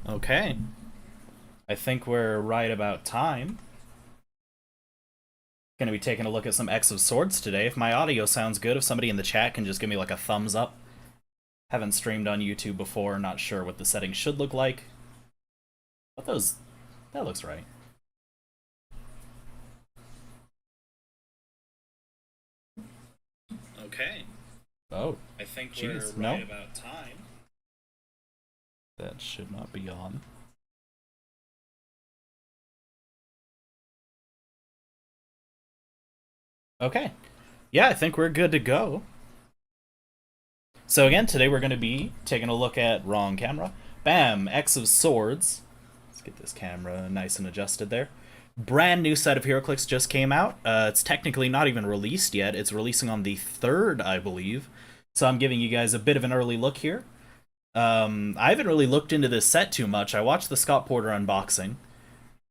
Okay. I think we're right about time. Gonna be taking a look at some X of Swords today. If my audio sounds good, if somebody in the chat can just give me like a thumbs up. Haven't streamed on YouTube before, not sure what the settings should look like. But that looks right. Okay. Oh. I think we're right about time. That should not be on. Okay. Yeah, I think we're good to go. So again, today we're going to be taking a look at wrong camera. Bam! X of Swords. Let's get this camera nice and adjusted there. Brand new set of Heroclix just came out. It's technically not even released yet. It's releasing on the 3rd, I believe. So I'm giving you guys a bit of an early look here. I haven't really looked into this set too much. I watched the Scott Porter unboxing,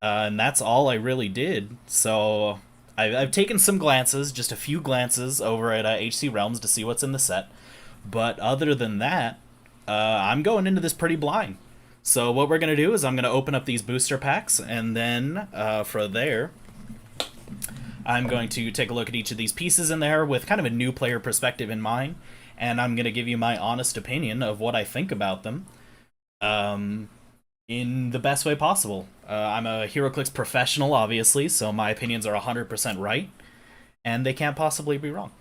and that's all I really did. So I've taken some glances, just a few glances over at HC Realms to see what's in the set. But other than that, I'm going into this pretty blind. So what we're going to do is I'm going to open up these booster packs, and then from there, I'm going to take a look at each of these pieces in there with kind of a new player perspective in mind, and I'm going to give you my honest opinion of what I think about them in the best way possible. I'm a Heroclix professional, obviously, so my opinions are 100% right, and they can't possibly be wrong.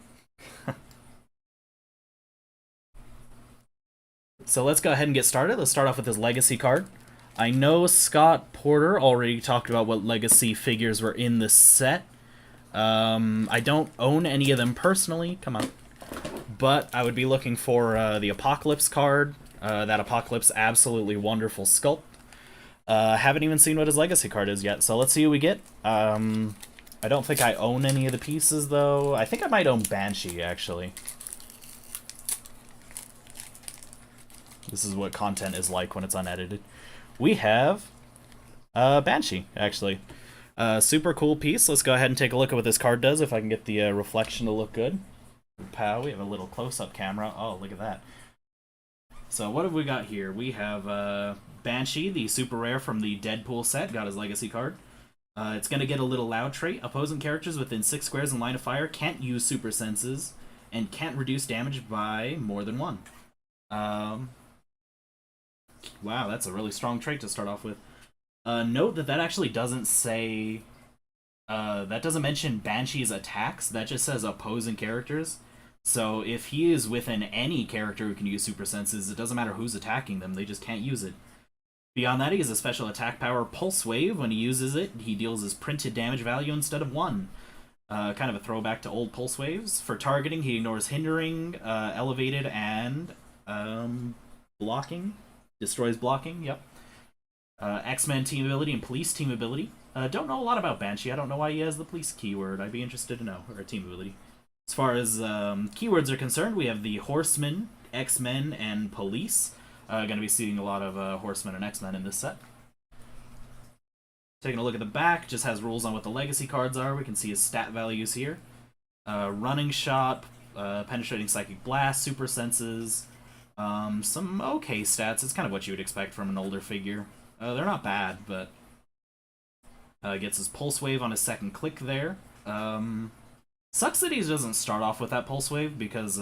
So let's go ahead and get started. Let's start off with his Legacy card. I know Scott Porter already talked about what Legacy figures were in the set. I don't own any of them personally. Come on. But I would be looking for the Apocalypse card. That Apocalypse absolutely wonderful sculpt. Haven't even seen what his Legacy card is yet, so let's see what we get. I don't think I own any of the pieces, though. I think I might own Banshee, actually. This is what content is like when it's unedited. We have Banshee, actually. Super cool piece. Let's go ahead and take a look at what this card does, if I can get the reflection to look good. Pow, we have a little close-up camera. Oh, look at that. So what have we got here? We have Banshee, the super rare from the Deadpool set. Got his Legacy card. It's going to get a little loud trait. Opposing characters within 6 squares in line of fire can't use super senses and can't reduce damage by more than 1. Wow, that's a really strong trait to start off with. Note that actually doesn't say... that doesn't mention Banshee's attacks. That just says opposing characters. So if he is within any character who can use super senses, it doesn't matter who's attacking them, they just can't use it. Beyond that, he has a special attack power, Pulse Wave. When he uses it, he deals his printed damage value instead of 1. Kind of a throwback to old Pulse Waves. For targeting, he ignores hindering, elevated, and blocking. Destroys blocking, yep. X-Men team ability and police team ability. Don't know a lot about Banshee. I don't know why he has the police keyword. I'd be interested to know. Or team ability. As far as keywords are concerned, we have the Horsemen, X-Men, and Police. Going to be seeing a lot of Horsemen and X-Men in this set. Taking a look at the back, just has rules on what the Legacy cards are. We can see his stat values here. Running Shot, Penetrating Psychic Blast, Super Senses... some okay stats. It's kind of what you would expect from an older figure. They're not bad, but gets his Pulse Wave on his second click there. Sucks that he doesn't start off with that Pulse Wave, because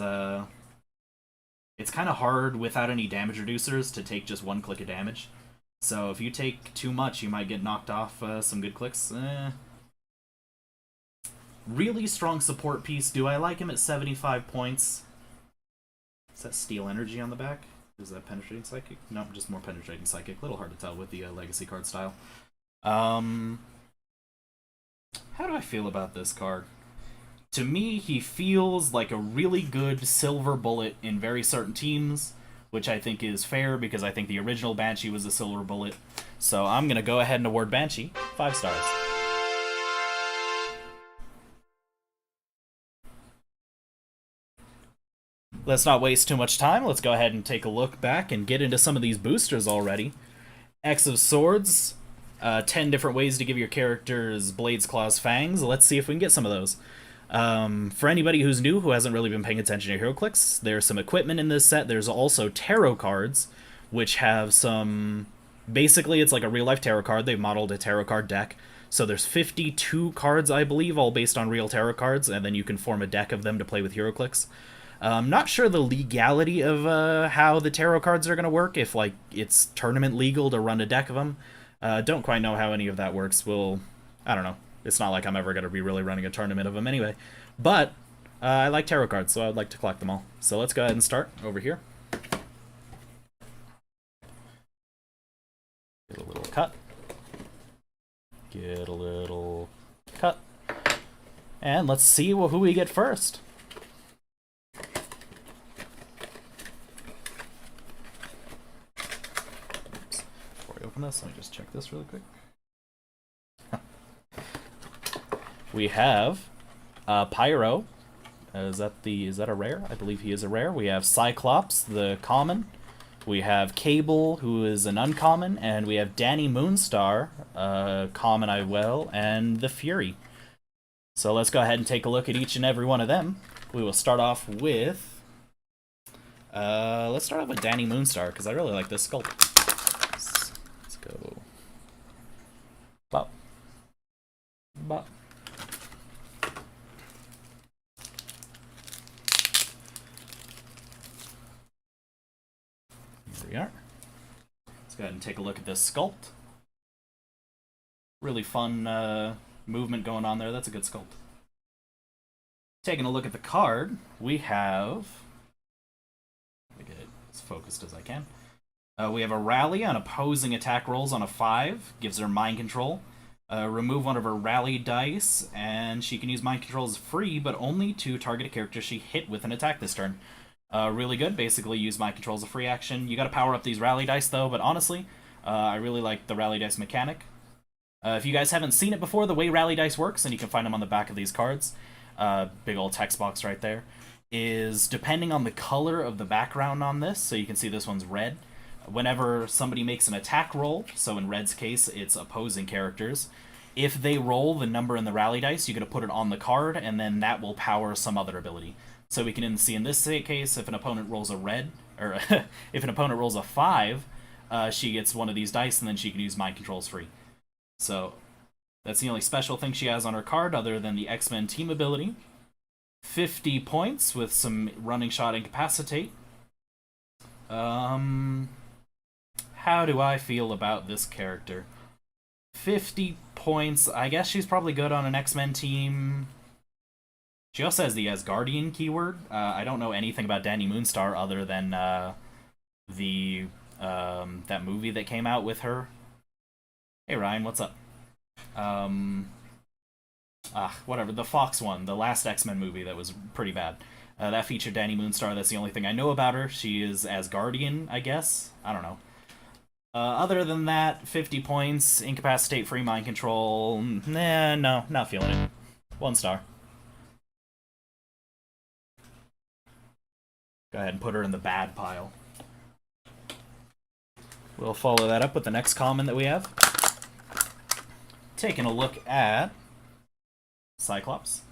it's kind of hard without any damage reducers to take just 1 click of damage. So if you take too much, you might get knocked off some good clicks. Really strong support piece. Do I like him at 75 points? Is that Steel Energy on the back? Is that Penetrating Psychic? No, just more Penetrating Psychic. A little hard to tell with the Legacy card style. How do I feel about this card? To me, he feels like a really good silver bullet in very certain teams, which I think is fair because I think the original Banshee was a silver bullet. So I'm going to go ahead and award Banshee 5 stars. Let's not waste too much time. Let's go ahead and take a look back and get into some of these boosters already. X of Swords. 10 different ways to give your characters Blades, Claws, Fangs. Let's see if we can get some of those. For anybody who's new, who hasn't really been paying attention to Heroclix, there's some equipment in this set. There's also tarot cards, which have some Basically, it's like a real-life tarot card. They've modeled a tarot card deck. So there's 52 cards, I believe, all based on real tarot cards, and then you can form a deck of them to play with Heroclix. I'm not sure the legality of how the tarot cards are going to work, if like it's tournament legal to run a deck of them. Don't quite know how any of that works. I don't know. It's not like I'm ever going to be really running a tournament of them anyway. But I like tarot cards, so I'd like to collect them all. So let's go ahead and start over here. Get a little cut. Get a little cut. And let's see who we get first. Oops. Before we open this, let me just check this really quick. We have Pyro. Is that a rare? I believe he is a rare. We have Cyclops, the common. We have Cable, who is an uncommon, and we have Danny Moonstar, common I will, and the Fury. So let's go ahead and take a look at each and every one of them. We will start off with let's start off with Danny Moonstar, because I really like this sculpt. Let's go. Bop. Bop. Here we are. Let's go ahead and take a look at this sculpt. Really fun movement going on there. That's a good sculpt. Taking a look at the card, we have... Let me get it as focused as I can. We have a rally on opposing attack rolls on a 5. Gives her mind control. Remove one of her rally dice, and she can use mind control as free, but only to target a character she hit with an attack this turn. Really good. Basically, use mind control as a free action. You gotta power up these rally dice, though, but honestly, I really like the rally dice mechanic. If you guys haven't seen it before, the way rally dice works, and you can find them on the back of these cards, big old text box right there, is depending on the color of the background on this, so you can see this one's red. Whenever somebody makes an attack roll, so in Red's case, it's opposing characters, if they roll the number in the rally dice, you're going to put it on the card, and then that will power some other ability. So we can see in this case, if an opponent rolls a red, or if an opponent rolls a 5, she gets one of these dice, and then she can use mind controls free. So that's the only special thing she has on her card, other than the X-Men team ability. 50 points with some running shot incapacitate. How do I feel about this character? 50 points. I guess she's probably good on an X-Men team. She also has the Asgardian keyword. I don't know anything about Danny Moonstar other than that movie that came out with her. Hey Ryan, what's up? Whatever, the Fox one, the last X-Men movie that was pretty bad. That featured Danny Moonstar. That's the only thing I know about her. She is Asgardian, I guess. I don't know. Other than that, 50 points, incapacitate, free mind control. Nah, no, not feeling it. 1 star. Go ahead and put her in the bad pile. We'll follow that up with the next common that we have. Taking a look at Cyclops.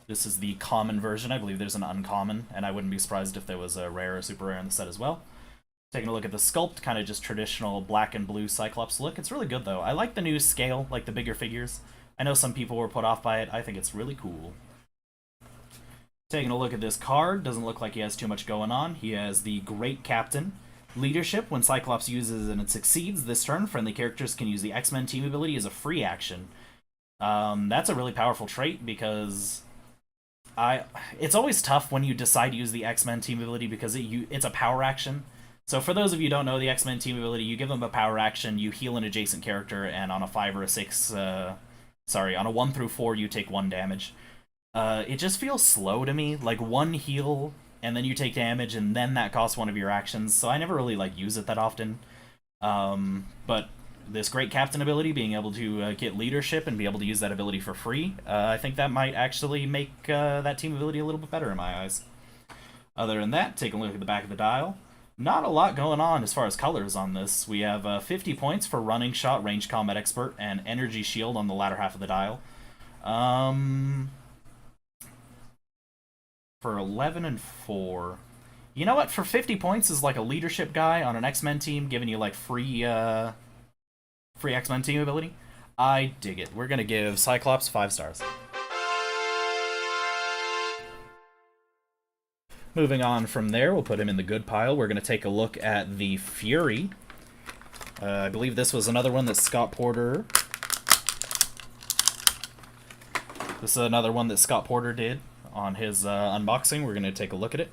This is the common version. I believe there's an uncommon, and I wouldn't be surprised if there was a rare or super rare in the set as well. Taking a look at the sculpt, kind of just traditional black and blue Cyclops look. It's really good, though. I like the new scale, like the bigger figures. I know some people were put off by it. I think it's really cool. Taking a look at this card, doesn't look like he has too much going on. He has the Great Captain. Leadership, when Cyclops uses and it succeeds this turn, friendly characters can use the X-Men team ability as a free action. That's a really powerful trait, because it's always tough when you decide to use the X-Men team ability, because it's a power action. So for those of you who don't know the X-Men team ability, you give them a power action, you heal an adjacent character, and on a 5 or a 6, on a 1 through 4, you take 1 damage. It just feels slow to me, like 1 heal, and then you take damage, and then that costs 1 of your actions, so I never really use it that often. But this Great Captain ability, being able to get leadership and be able to use that ability for free, I think that might actually make that team ability a little bit better in my eyes. Other than that, take a look at the back of the dial. Not a lot going on as far as colors on this. We have 50 points for Running Shot, Ranged Combat Expert, and Energy Shield on the latter half of the dial. For 11 and 4, You know what? For 50 points is like a leadership guy on an X-Men team, giving you like free X-Men team ability. I dig it. We're gonna give Cyclops 5 stars. Moving on from there, we'll put him in the good pile. We're gonna take a look at the Fury. I believe this was another one that Scott Porter. This is another one that Scott Porter did on his unboxing. We're gonna take a look at it.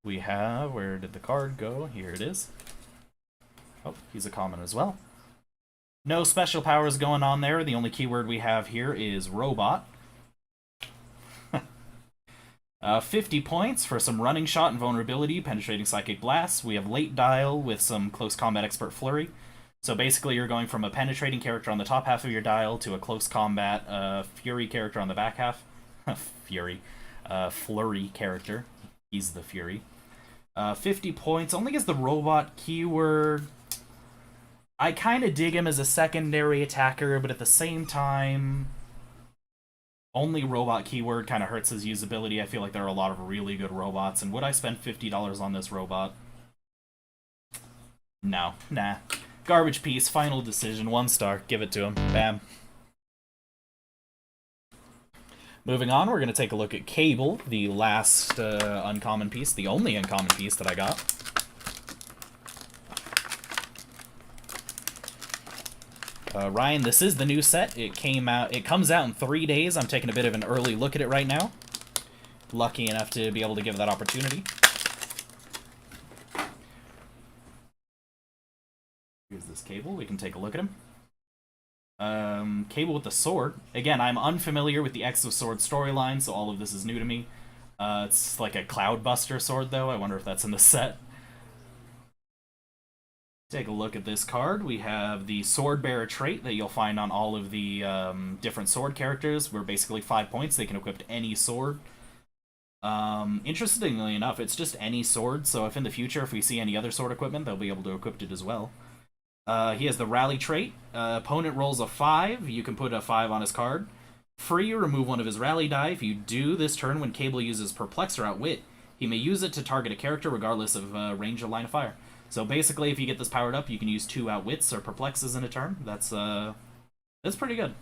We have, where did the card go? Here it is. Oh, he's a common as well. No special powers going on there. The only keyword we have here is robot. 50 points for some running shot and vulnerability, penetrating psychic blast. We have late dial with some close combat expert flurry. So basically you're going from a penetrating character on the top half of your dial to a close combat Fury character on the back half. Fury. Flurry character. He's the Fury. 50 points, only gets the robot keyword. I kind of dig him as a secondary attacker, but at the same time, only robot keyword kind of hurts his usability. I feel like there are a lot of really good robots, and would I spend $50 on this robot? No, nah. Garbage piece, final decision, 1 star. Give it to him. Bam. Moving on, we're going to take a look at Cable, the last uncommon piece, the only uncommon piece that I got. Ryan, this is the new set. It comes out in 3 days. I'm taking a bit of an early look at it right now. Lucky enough to be able to give that opportunity. Here's this Cable. We can take a look at him. Cable with the sword. Again, I'm unfamiliar with the X of Sword storyline, so all of this is new to me. It's like a Cloudbuster sword, though. I wonder if that's in the set. Take a look at this card. We have the Sword Bearer trait that you'll find on all of the different sword characters. We're basically 5 points. They can equip to any sword. Interestingly enough, it's just any sword, so if in the future, if we see any other sword equipment, they'll be able to equip it as well. He has the Rally trait. Opponent rolls a 5. You can put a 5 on his card. Free, remove one of his Rally die. If you do this turn when Cable uses Perplex or Outwit, he may use it to target a character regardless of range or line of fire. So basically, if you get this powered up, you can use 2 Outwits or Perplexes in a turn. That's pretty good.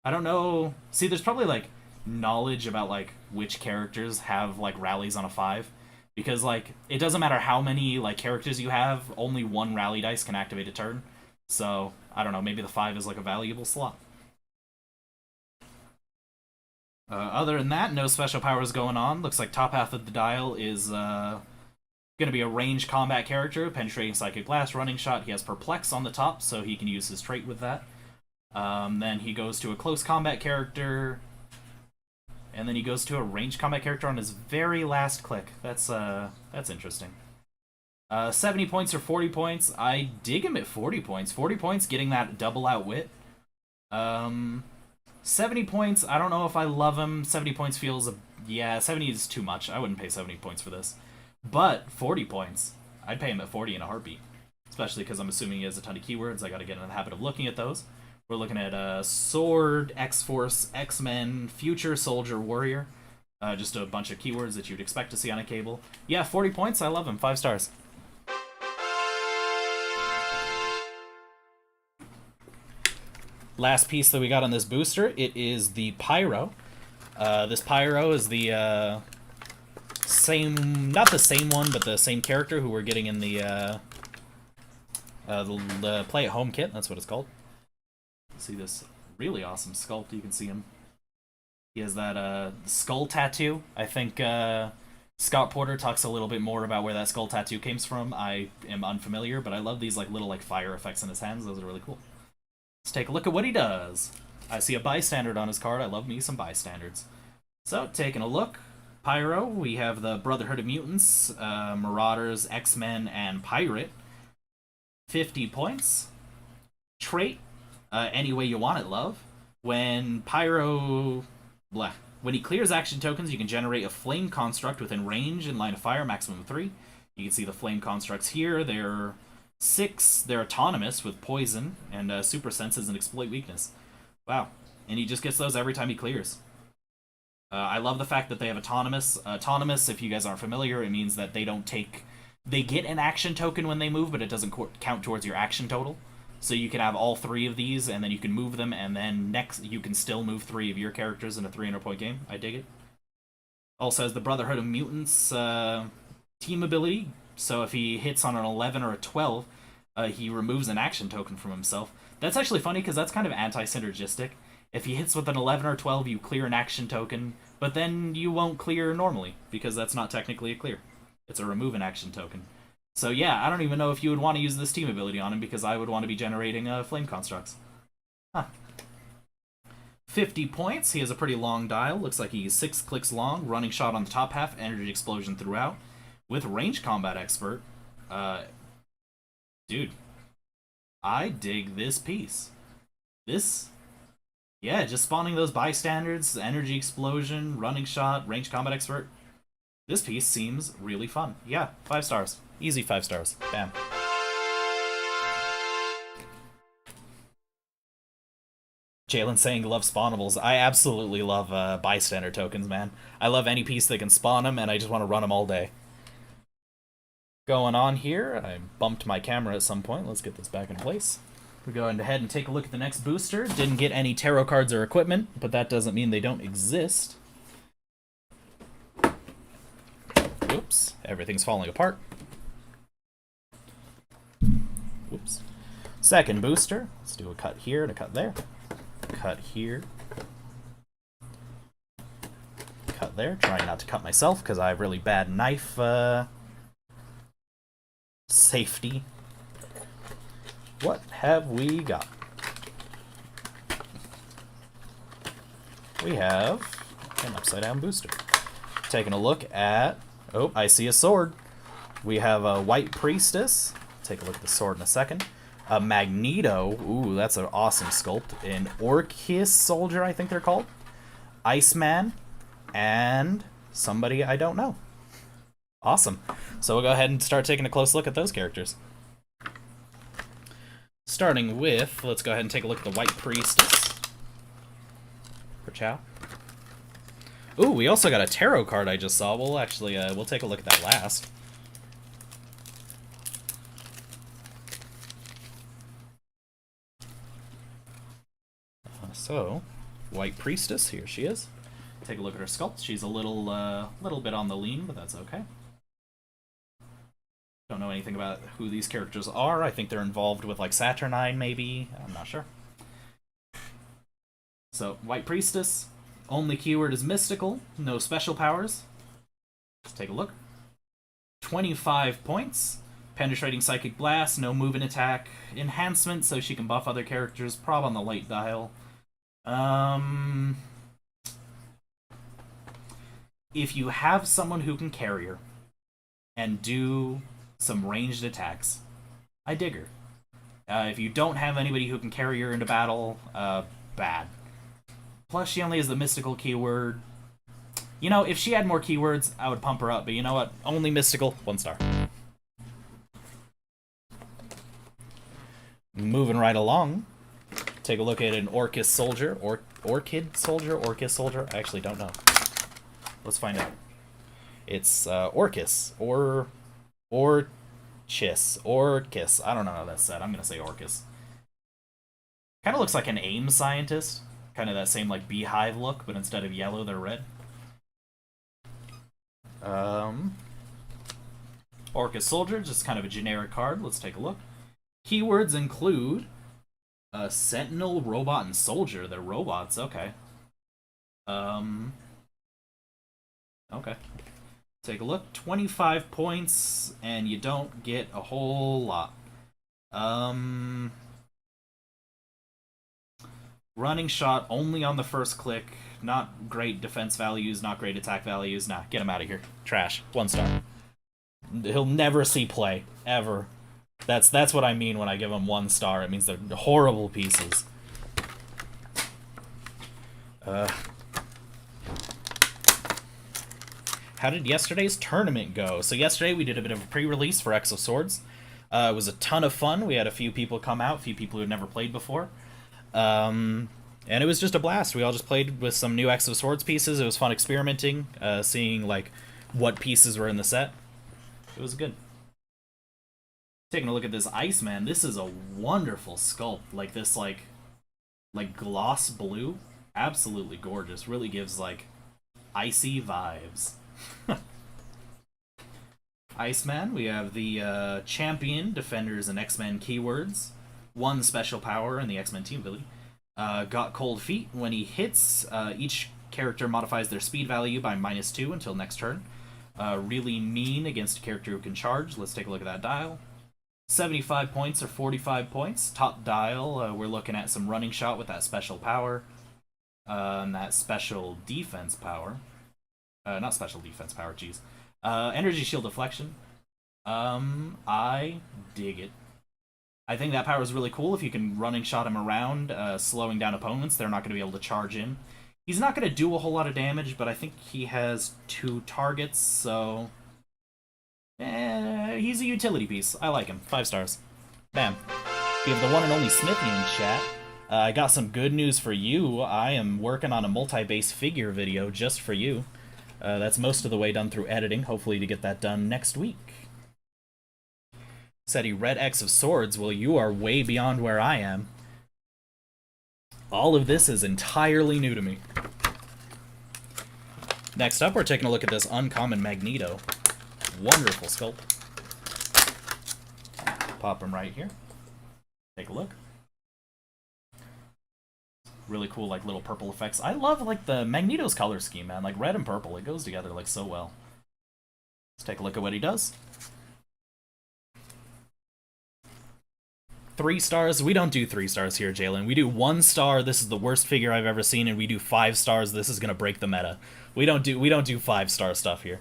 I don't know. See, there's probably, like, knowledge about, like, which characters have, like, rallies on a 5. Because, like, it doesn't matter how many, like, characters you have, only 1 rally dice can activate a turn. So, I don't know, maybe the 5 is, like, a valuable slot. Other than that, no special powers going on. Looks like top half of the dial is, gonna be a ranged combat character, penetrating psychic blast, running shot. He has perplex on the top, so he can use his trait with that. Then he goes to a close combat character, and then he goes to a ranged combat character on his very last click. That's interesting. 70 points or 40 points. I dig him at 40 points. 40 points, getting that double outwit. 70 points, I don't know if I love him. 70 points feels, yeah, 70 is too much. I wouldn't pay 70 points for this. But 40 points, I'd pay him at 40 in a heartbeat. Especially because I'm assuming he has a ton of keywords. I gotta get in the habit of looking at those. We're looking at Sword, X-Force, X-Men, Future Soldier, Warrior. Just a bunch of keywords that you'd expect to see on a Cable. Yeah, 40 points, I love him. 5 stars. Last piece that we got on this booster, it is the Pyro. This Pyro is the same, not the same one, but the same character who we're getting in the Play at Home kit. That's what it's called. See this really awesome sculpt. You can see him. He has that skull tattoo. I think Scott Porter talks a little bit more about where that skull tattoo came from. I am unfamiliar, but I love these like little like fire effects in his hands. Those are really cool. Let's take a look at what he does. I see a Bystander on his card. I love me some Bystanders. So, taking a look. Pyro, we have the Brotherhood of Mutants, Marauders, X-Men, and Pirate. 50 points. Trait, any way you want it, love. When Pyro... Blah. When he clears action tokens, you can generate a Flame Construct within range and line of fire, maximum of 3. You can see the Flame Constructs here. They're 6. They're autonomous with Poison, and Super Senses and Exploit Weakness. Wow. And he just gets those every time he clears. I love the fact that they have autonomous. Autonomous, if you guys aren't familiar, it means that they don't take... They get an action token when they move, but it doesn't count towards your action total. So you can have all 3 of these, and then you can move them, and then next you can still move 3 of your characters in a 300-point game. I dig it. Also has the Brotherhood of Mutants team ability. So if he hits on an 11 or a 12, he removes an action token from himself. That's actually funny, because that's kind of anti-synergistic. If he hits with an 11 or 12, you clear an action token, but then you won't clear normally, because that's not technically a clear. It's a remove an action token. So yeah, I don't even know if you would want to use this team ability on him, because I would want to be generating flame constructs. Huh. 50 points. He has a pretty long dial. Looks like he's 6 clicks long, running shot on the top half, energy explosion throughout. With range combat expert. Dude. I dig this piece. Yeah, just spawning those bystanders, energy explosion, running shot, range combat expert. This piece seems really fun. Yeah, 5 stars. Easy 5 stars. Bam. Jalen saying love spawnables. I absolutely love bystander tokens, man. I love any piece that can spawn them, and I just want to run them all day. Going on here, I bumped my camera at some point. Let's get this back in place. We're going ahead and take a look at the next booster. Didn't get any tarot cards or equipment, but that doesn't mean they don't exist. Oops, everything's falling apart. Whoops. Second booster. Let's do a cut here and a cut there. Cut here. Cut there. Trying not to cut myself because I have really bad knife safety. What have we got? We have an upside down booster. Taking a look at... Oh, I see a sword. We have a white Priestess. Take a look at the sword in a second. A Magneto. Ooh, that's an awesome sculpt. An Orcish Soldier, I think they're called. Iceman. And somebody I don't know. Awesome. So we'll go ahead and start taking a close look at those characters. Starting with, let's go ahead and take a look at the White Priestess. For Chow. Ooh, we also got a tarot card I just saw. We'll actually, we'll take a look at that last. So, White Priestess, here she is. Take a look at her sculpt. She's a little bit on the lean, but that's okay. Don't know anything about who these characters are. I think they're involved with, like, Saturnine, maybe. I'm not sure. So, White Priestess. Only keyword is mystical. No special powers. Let's take a look. 25 points. Penetrating Psychic Blast. No move and attack. Enhancement, so she can buff other characters. Prob on the late dial. If you have someone who can carry her and do some ranged attacks, I dig her. If you don't have anybody who can carry her into battle, bad. Plus, she only has the mystical keyword. You know, if she had more keywords, I would pump her up, but you know what? Only mystical, 1 star. Moving right along. Take a look at an Orcish Soldier. Orchid Soldier? Orcish Soldier? I actually don't know. Let's find out. It's Orcish. Orcish. I don't know how that's said. I'm going to say Orcish. Kind of looks like an AIM scientist. Kind of that same, like, beehive look, but instead of yellow, they're red. Orcish Soldier, just kind of a generic card. Let's take a look. Keywords include Sentinel, Robot, and Soldier. They're robots, okay. Okay. Take a look. 25 points, and you don't get a whole lot. Running shot only on the first click. Not great defense values, not great attack values. Nah, get him out of here. Trash. 1 star. He'll never see play. Ever. That's what I mean when I give him 1 star. It means they're horrible pieces. How did yesterday's tournament go? So yesterday we did a bit of a pre-release for X of Swords. It was a ton of fun. We had a few people come out, a few people who had never played before. And it was just a blast. We all just played with some new X of Swords pieces. It was fun experimenting, seeing like what pieces were in the set. It was good. Taking a look at this Iceman, this is a wonderful sculpt. Like this, like gloss blue, absolutely gorgeous. Really gives like icy vibes. Iceman, we have the champion, defenders, and X-Men keywords. One special power in the X-Men team ability. Got cold feet. When he hits, each character modifies their speed value by -2 until next turn. Really mean against a character who can charge. Let's take a look at that dial. 75 points or 45 points. Top dial, we're looking at some running shot with that special power. And that special defense power. Not special defense power, jeez. Energy shield deflection. I dig it. I think that power is really cool if you can running shot him around, slowing down opponents. They're not going to be able to charge in. He's not going to do a whole lot of damage, but I think he has 2 targets, so... he's a utility piece. I like him. 5 stars. Bam. We have the one and only Smithy in chat. I got some good news for you. I am working on a multi-base figure video just for you. That's most of the way done through editing, hopefully to get that done next week. Said he read X of Swords. Well, you are way beyond where I am. All of this is entirely new to me. Next up, we're taking a look at this uncommon Magneto. Wonderful sculpt. Pop him right here. Take a look. Really cool, like, little purple effects. I love, like, the Magneto's color scheme, man. Like, red and purple, it goes together, like, so well. Let's take a look at what he does. 3 stars. We don't do 3 stars here, Jalen. We do 1 star. This is the worst figure I've ever seen, and we do 5 stars. This is gonna break the meta. We don't do 5-star stuff here.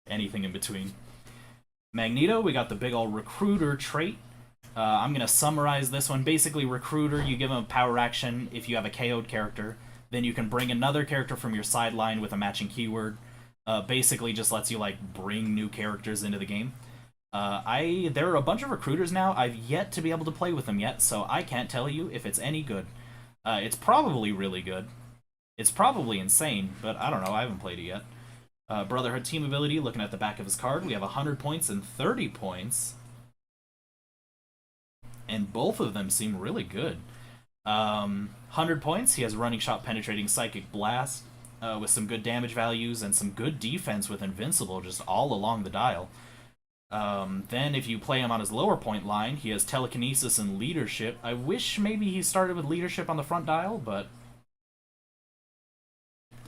Anything in between. Magneto, we got the big ol' recruiter trait. I'm gonna summarize this one. Basically, recruiter, you give him a power action if you have a KO'd character. Then you can bring another character from your sideline with a matching keyword. Basically, just lets you like bring new characters into the game. There are a bunch of recruiters now. I've yet to be able to play with them yet, so I can't tell you if it's any good. It's probably really good. It's probably insane, but I don't know. I haven't played it yet. Brotherhood team ability, looking at the back of his card, we have 100 points and 30 points. And both of them seem really good. 100 points, he has running shot, penetrating, psychic blast, with some good damage values and some good defense with invincible just all along the dial. Then if you play him on his lower point line, he has telekinesis and leadership. I wish maybe he started with leadership on the front dial, but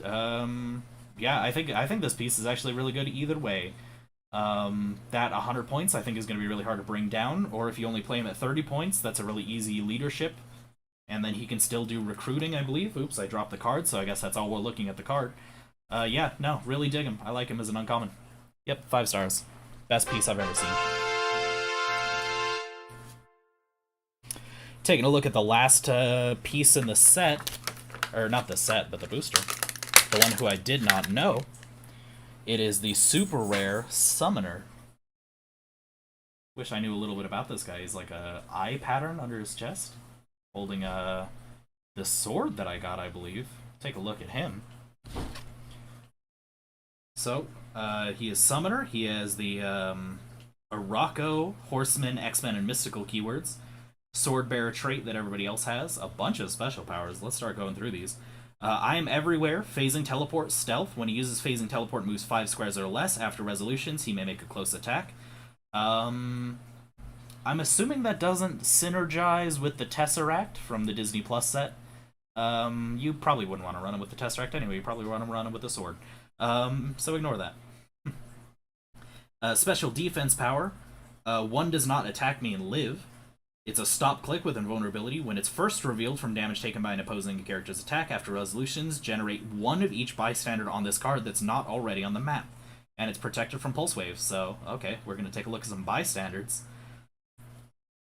yeah, I think this piece is actually really good either way. That 100 points I think is going to be really hard to bring down, or if you only play him at 30 points, that's a really easy leadership, and then he can still do recruiting, I believe. Oops, I dropped the card, so I guess that's all we're looking at the card. Yeah, no, really dig him. I like him as an uncommon. Yep, 5 stars. Best piece I've ever seen. Taking a look at the last piece in the set, or not the set, but the booster. The one who I did not know. It is the super rare Summoner. Wish I knew a little bit about this guy. He's like a eye pattern under his chest, holding the sword that I got, I believe. Take a look at him. So, he is Summoner. He has the Araco, Horseman, X-Men, and Mystical keywords. Sword Bearer trait that everybody else has. A bunch of special powers. Let's start going through these. I am everywhere. Phasing Teleport, Stealth. When he uses Phasing Teleport, moves 5 squares or less. After resolutions, he may make a close attack. I'm assuming that doesn't synergize with the Tesseract from the Disney Plus set. You probably wouldn't want to run him with the Tesseract anyway. You probably want to run him with the sword. So ignore that. Special defense power. 1 does not attack me and live. It's a stop click with invulnerability. When it's first revealed from damage taken by an opposing character's attack, after resolutions, generate 1 of each bystander on this card that's not already on the map. And it's protected from pulse waves, so, okay, we're going to take a look at some bystanders.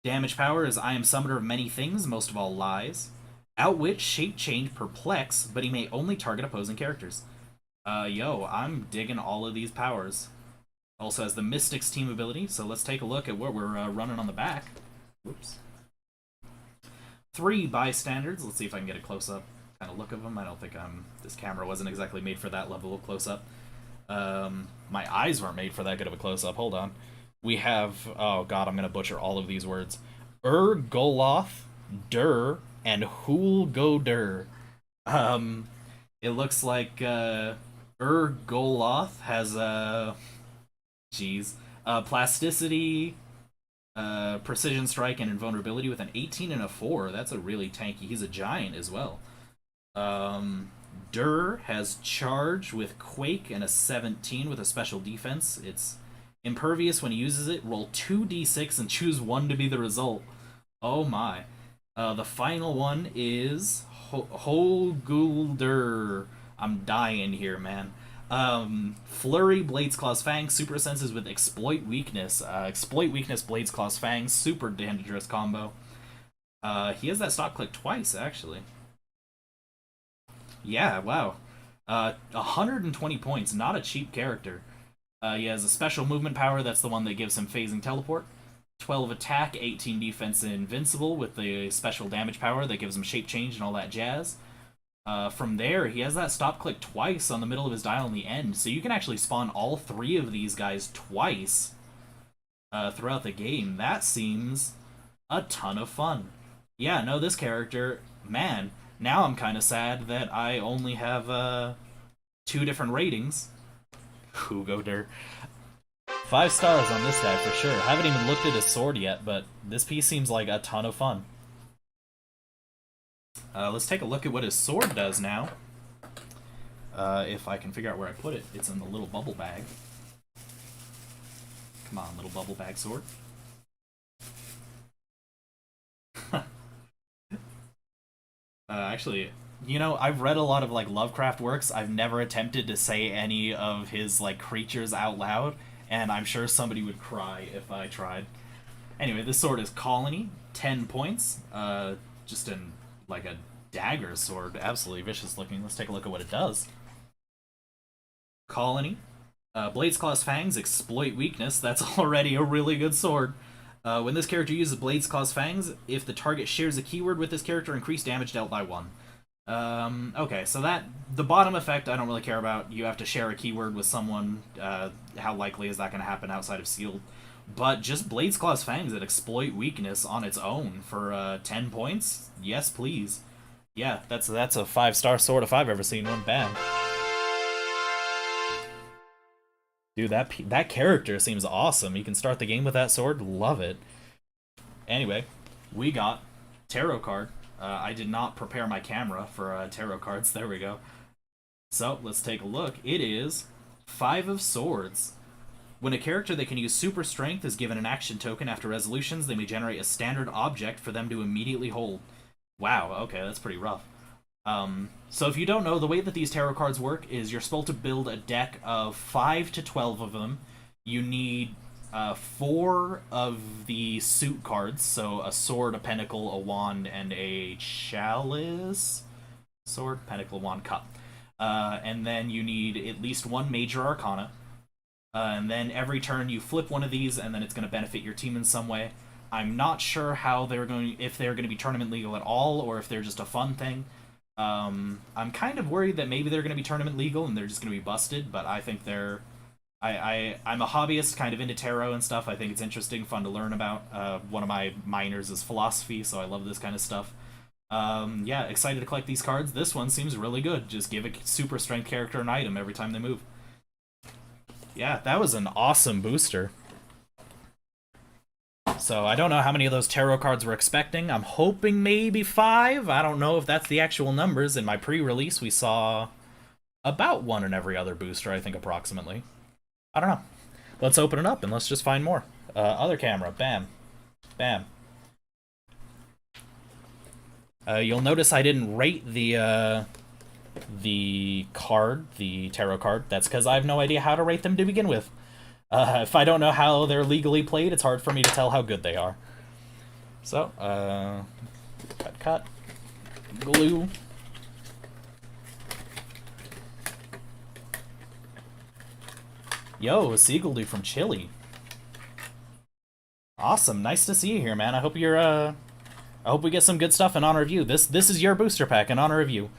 Damage power is I am summoner of many things, most of all lies. Outwit, shape change, perplex, but he may only target opposing characters. Yo, I'm digging all of these powers. Also has the Mystics team ability, so let's take a look at what we're running on the back. Whoops. 3 Bystanders. Let's see if I can get a close-up kind of look of them. I don't think this camera wasn't exactly made for that level of close-up. My eyes weren't made for that good of a close-up. Hold on. We have, oh god, I'm going to butcher all of these words. Goloth, Dur, and Hulgodur. It looks like Goloth has plasticity, precision strike, and invulnerability with an 18 and a 4. That's a really tanky. He's a giant as well. Dur has charge with quake and a 17 with a special defense. It's impervious when he uses it. Roll 2d6 and choose 1 to be the result. Oh my. The final one is Holguldur. I'm dying here, man. Flurry, Blades, Claws, Fangs, super senses with exploit weakness. Exploit weakness, Blades, Claws, Fangs, super dangerous combo. He has that stop click twice, actually. Yeah, wow. 120 points, not a cheap character. He has a special movement power, that's the one that gives him phasing teleport. 12 attack, 18 defense, and invincible with the special damage power that gives him shape change and all that jazz. From there, he has that stop click twice on the middle of his dial in the end, so you can actually spawn all 3 of these guys twice throughout the game. That seems a ton of fun. Yeah, no, this character, man, now I'm kind of sad that I only have 2 different ratings. Hugo 5 stars on this guy for sure. Haven't even looked at his sword yet, but this piece seems like a ton of fun. Let's take a look at what his sword does now. If I can figure out where I put it. It's in the little bubble bag. Come on, little bubble bag sword. Actually, you know, I've read a lot of like Lovecraft works. I've never attempted to say any of his like creatures out loud, and I'm sure somebody would cry if I tried. Anyway, this sword is Colony, 10 points. Just in like a dagger sword, absolutely vicious looking. Let's take a look at what it does. Colony, Blades, Claws, Fangs, exploit weakness. That's already a really good sword. When this character uses Blades, Claws, Fangs, if the target shares a keyword with this character, increase damage dealt by 1. Okay, so that, the bottom effect I don't really care about. You have to share a keyword with someone. How likely is that going to happen outside of sealed? But just Blades, Claws, Fangs that exploit weakness on its own for 10 points? Yes, please. Yeah, that's a 5-star sword if I've ever seen one. Bam. Dude, that character seems awesome. You can start the game with that sword. Love it. Anyway, we got tarot card. I did not prepare my camera for tarot cards. There we go. So, let's take a look. It is 5 of Swords. When a character that can use super strength is given an action token after resolutions, they may generate a standard object for them to immediately hold. Wow, okay, that's pretty rough. So if you don't know, the way that these tarot cards work is you're supposed to build a deck of 5 to 12 of them. You need 4 of the suit cards, so a sword, a pentacle, a wand, and a chalice? Sword, pentacle, wand, cup. And then you need at least 1 major arcana. And then every turn you flip one of these, and then it's going to benefit your team in some way. I'm not sure how if they're going to be tournament legal at all, or if they're just a fun thing. I'm kind of worried that maybe they're going to be tournament legal and they're just going to be busted, but I think they're... I'm a hobbyist, kind of into tarot and stuff. I think it's interesting, fun to learn about. One of my minors is philosophy, so I love this kind of stuff. Yeah, excited to collect these cards. This one seems really good. Just give a super strength character an item every time they move. Yeah, that was an awesome booster. So I don't know how many of those tarot cards we're expecting. I'm hoping maybe 5. I don't know if that's the actual numbers. In my pre-release, we saw about 1 in every other booster, I think, approximately. I don't know. Let's open it up and let's just find more. Other camera. Bam. Bam. You'll notice I didn't rate the card, the tarot card. That's because I have no idea how to rate them to begin with. If I don't know how they're legally played, it's hard for me to tell how good they are. So, cut, glue. Yo, Seagull Dude from Chile. Awesome, nice to see you here, man. I hope you're I hope we get some good stuff in honor of you. This is your booster pack in honor of you.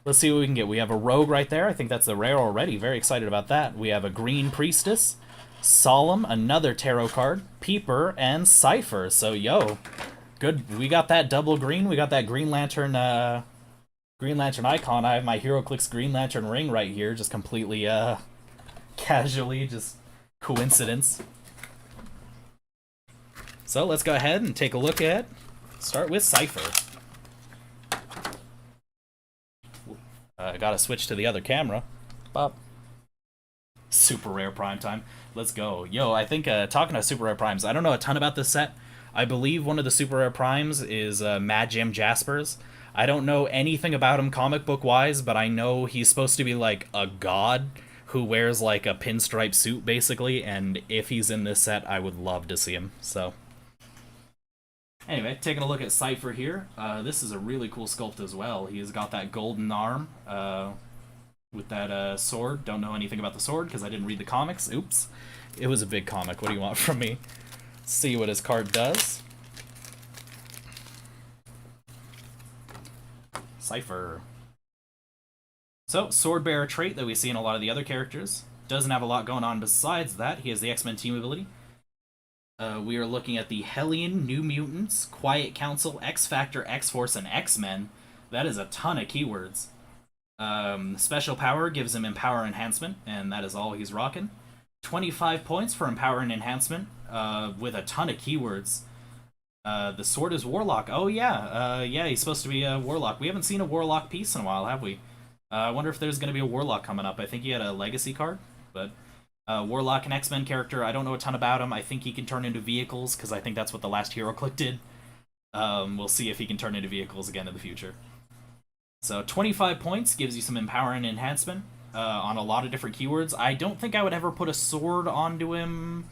Let's see what we can get. We have a Rogue right there. I think that's a rare already. Very excited about that. We have a Green Priestess, Solemn, another tarot card, Peeper, and Cypher. So, yo, good. We got that double green. We got that Green Lantern icon. I have my Heroclix Green Lantern ring right here, just completely, casually, just coincidence. So, let's go ahead and take a look at, start with Cypher. I gotta switch to the other camera. Bop. Super rare prime time. Let's go. Yo, I think, talking about super rare primes, I don't know a ton about this set. I believe one of the super rare primes is Mad Jim Jaspers. I don't know anything about him comic book wise, but I know he's supposed to be like a god who wears like a pinstripe suit basically, and if he's in this set, I would love to see him. So, anyway, taking a look at Cypher here. This is a really cool sculpt as well. He's got that golden arm with that sword. Don't know anything about the sword because I didn't read the comics. Oops. It was a big comic. What do you want from me? See what his card does. Cypher. So, Sword Bearer trait that we see in a lot of the other characters. Doesn't have a lot going on besides that. He has the X-Men team ability. We are looking at the Hellion, New Mutants, Quiet Council, X-Factor, X-Force, and X-Men. That is a ton of keywords. Special Power gives him Empower Enhancement, and that is all he's rocking. 25 points for Empower and Enhancement, with a ton of keywords. The Sword is Warlock. Oh, yeah. Yeah, he's supposed to be a Warlock. We haven't seen a Warlock piece in a while, have we? I wonder if there's going to be a Warlock coming up. I think he had a Legacy card, but... Warlock, an X-Men character. I don't know a ton about him. I think he can turn into vehicles, because I think that's what the last Heroclix did. We'll see if he can turn into vehicles again in the future. So 25 points gives you some Empower and Enhancement on a lot of different keywords. I don't think I would ever put a sword onto him,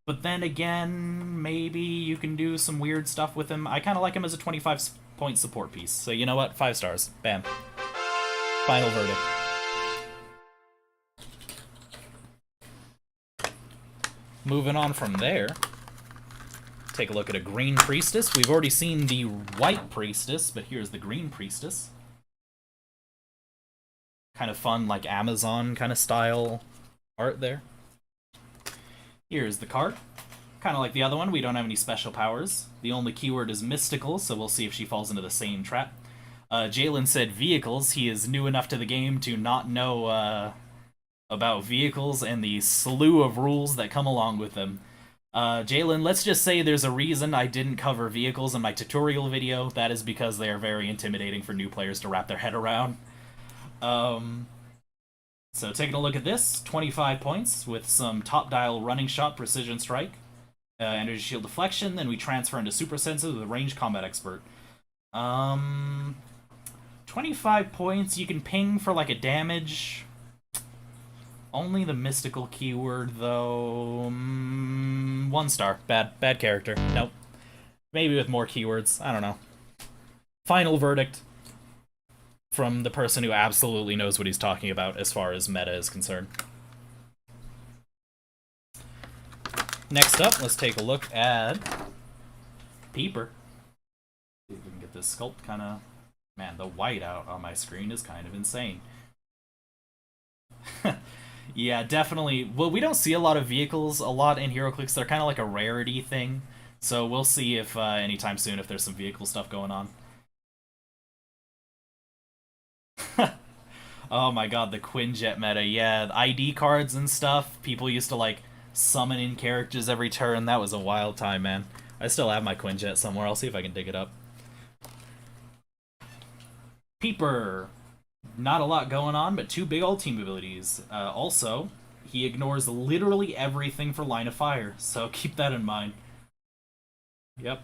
but then again, maybe you can do some weird stuff with him. I kind of like him as a 25-point support piece. So you know what? 5 stars. Bam. Final verdict. Moving on from there, take a look at a Green Priestess. We've already seen the White Priestess, but here's the Green Priestess. Kind of fun, like Amazon kind of style art there. Here's the card. Kind of like the other one, we don't have any special powers. The only keyword is mystical, so we'll see if she falls into the same trap. Jalen said vehicles. He is new enough to the game to not know, about vehicles and the slew of rules that come along with them. Jalen, let's just say there's a reason I didn't cover vehicles in my tutorial video. That is because they are very intimidating for new players to wrap their head around. So taking a look at this, 25 points with some top dial running shot, precision strike, energy shield deflection, then we transfer into super sensitive with range combat expert. 25 points, you can ping for like a damage. Only the mystical keyword, though. 1 star. Bad character. Nope. Maybe with more keywords. I don't know. Final verdict from the person who absolutely knows what he's talking about as far as meta is concerned. Next up, let's take a look at Peeper. See if we can get this sculpt kind of... Man, the whiteout on my screen is kind of insane. Yeah, definitely. Well, we don't see a lot of vehicles a lot in Heroclix. They're kind of like a rarity thing. So we'll see if anytime soon if there's some vehicle stuff going on. Oh my god, the Quinjet meta. Yeah, ID cards and stuff. People used to like summon in characters every turn. That was a wild time, man. I still have my Quinjet somewhere. I'll see if I can dig it up. Peeper. Not a lot going on, but 2 big old team abilities. Also, he ignores literally everything for line of fire, so keep that in mind. Yep.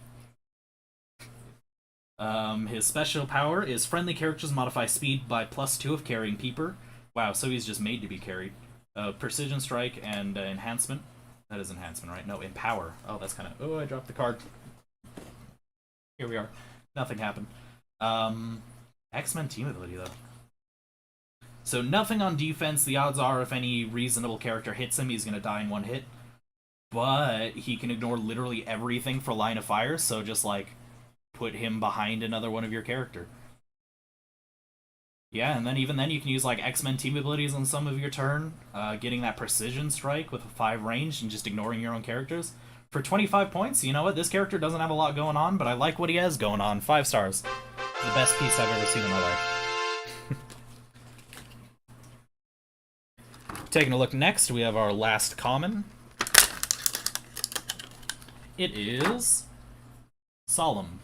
His special power is friendly characters modify speed by +2 of carrying Peeper. Wow, so he's just made to be carried. Precision strike and enhancement. That is enhancement, right? No, empower. Oh, that's kind of... Oh, I dropped the card. Here we are. Nothing happened. X-Men team ability, though. So nothing on defense. The odds are if any reasonable character hits him, he's going to die in 1 hit. But he can ignore literally everything for line of fire, so just, like, put him behind another one of your character. Yeah, and then even then you can use like X-Men team abilities on some of your turn, getting that precision strike with a 5 range and just ignoring your own characters. For 25 points, you know what? This character doesn't have a lot going on, but I like what he has going on. 5 stars. The best piece I've ever seen in my life. Taking a look next, we have our last common. It is Solemn.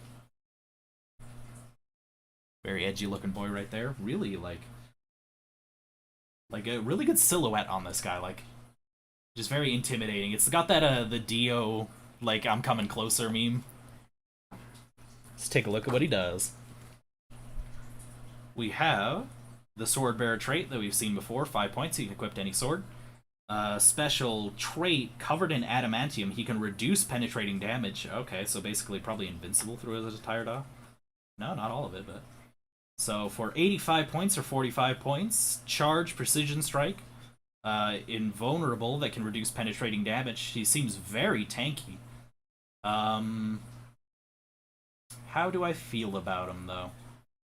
Very edgy looking boy right there. Really like a really good silhouette on this guy. Like, just very intimidating. It's got that the Dio like I'm coming closer meme. Let's take a look at what he does. We have the Sword Bearer trait that we've seen before, 5 points. He can equip to any sword. Special trait covered in adamantium. He can reduce penetrating damage. Okay, so basically probably invincible through his entire dial. No, not all of it, but so for 85 points or 45 points, charge, precision strike, invulnerable that can reduce penetrating damage. He seems very tanky. How do I feel about him though?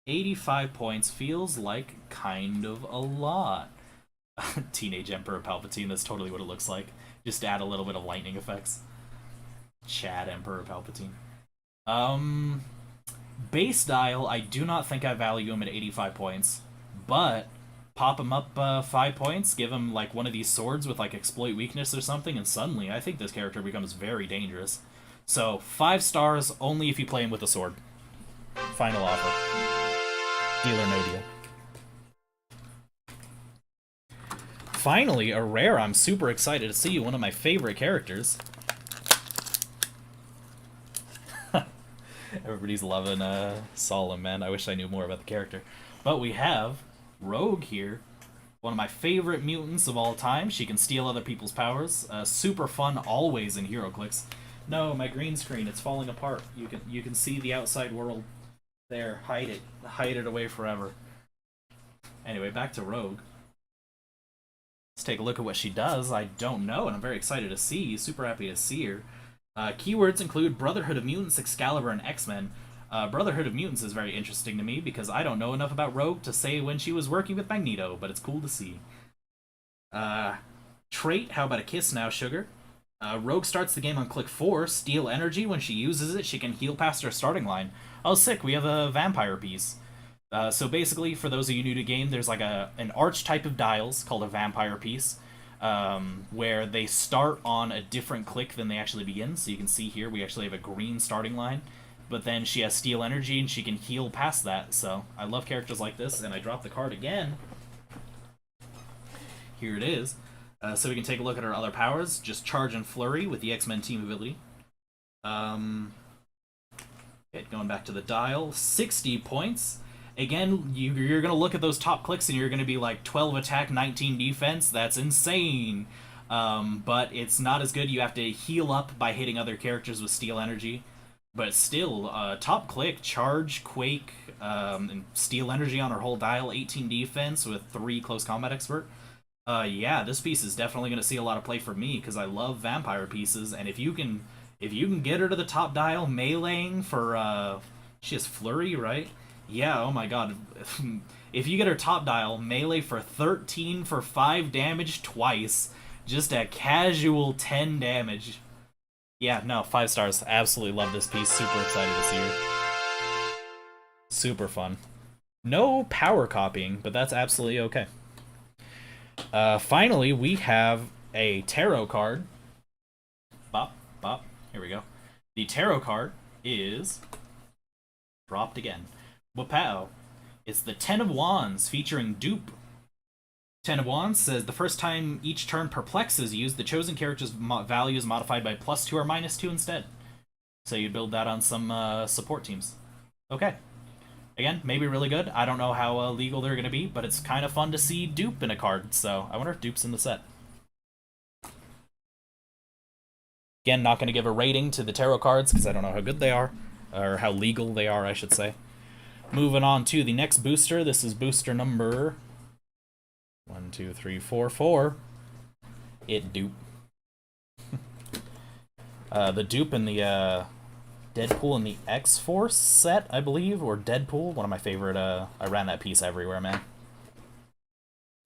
85 points feels like kind of a lot. Teenage Emperor Palpatine, that's totally what it looks like. Just add a little bit of lightning effects. Chad Emperor Palpatine. Base dial, I do not think I value him at 85 points, but pop him up 5 points, give him like one of these swords with like exploit weakness or something, and suddenly I think this character becomes very dangerous. So 5 stars only if you play him with a sword. Final offer. Deal or no deal. Finally, a rare I'm super excited to see, one of my favorite characters. Everybody's loving Solemn, man. I wish I knew more about the character. But we have Rogue here. One of my favorite mutants of all time. She can steal other people's powers. Super fun always in Heroclix. No, my green screen, it's falling apart. You can see the outside world. There, hide it. Hide it away forever. Anyway, back to Rogue. Let's take a look at what she does. I don't know, and I'm very excited to see. Super happy to see her. Keywords include Brotherhood of Mutants, Excalibur, and X-Men. Brotherhood of Mutants is very interesting to me because I don't know enough about Rogue to say when she was working with Magneto, but it's cool to see. Trait, how about a kiss now, sugar? Rogue starts the game on click 4, Steal Energy. When she uses it, she can heal past her starting line. Oh, sick, we have a vampire piece. So basically, for those of you new to the game, there's like an archetype of dials called a vampire piece, where they start on a different click than they actually begin. So you can see here, we actually have a green starting line, but then she has Steal Energy and she can heal past that. So I love characters like this, and I dropped the card again. Here it is. So we can take a look at her other powers. Just Charge and Flurry with the X-Men team ability. Going back to the dial, 60 points. Again, you're going to look at those top clicks and you're going to be like 12 attack, 19 defense. That's insane. But it's not as good. You have to heal up by hitting other characters with Steal Energy. But still, top click, Charge, Quake, and Steal Energy on her whole dial, 18 defense with 3 close combat expert. Yeah, this piece is definitely going to see a lot of play for me because I love vampire pieces, and if you can get her to the top dial meleeing for she has Flurry, right? Yeah, oh my god. If you get her top dial melee for 13 for 5 damage twice, just a casual 10 damage. Yeah, no, 5 stars. Absolutely love this piece. Super excited to see her. Super fun. No power copying, but that's absolutely okay. Finally, we have a tarot card. Bop, bop. Here we go. The tarot card is dropped again. Wapow. It's the Ten of Wands featuring Dupe. Ten of Wands says the first time each turn Perplex is used, the chosen character's value is modified by +2 or -2 instead. So you build that on some support teams. Okay. Again, maybe really good. I don't know how legal they're going to be, but it's kind of fun to see Dupe in a card, so I wonder if Dupe's in the set. Again, not going to give a rating to the tarot cards because I don't know how good they are, or how legal they are, I should say. Moving on to the next booster. This is booster number 1, 2, 3, 4, 4. It Dupe. The Dupe in the Deadpool in the X-Force set, I believe, or Deadpool, one of my favorite, I ran that piece everywhere, man.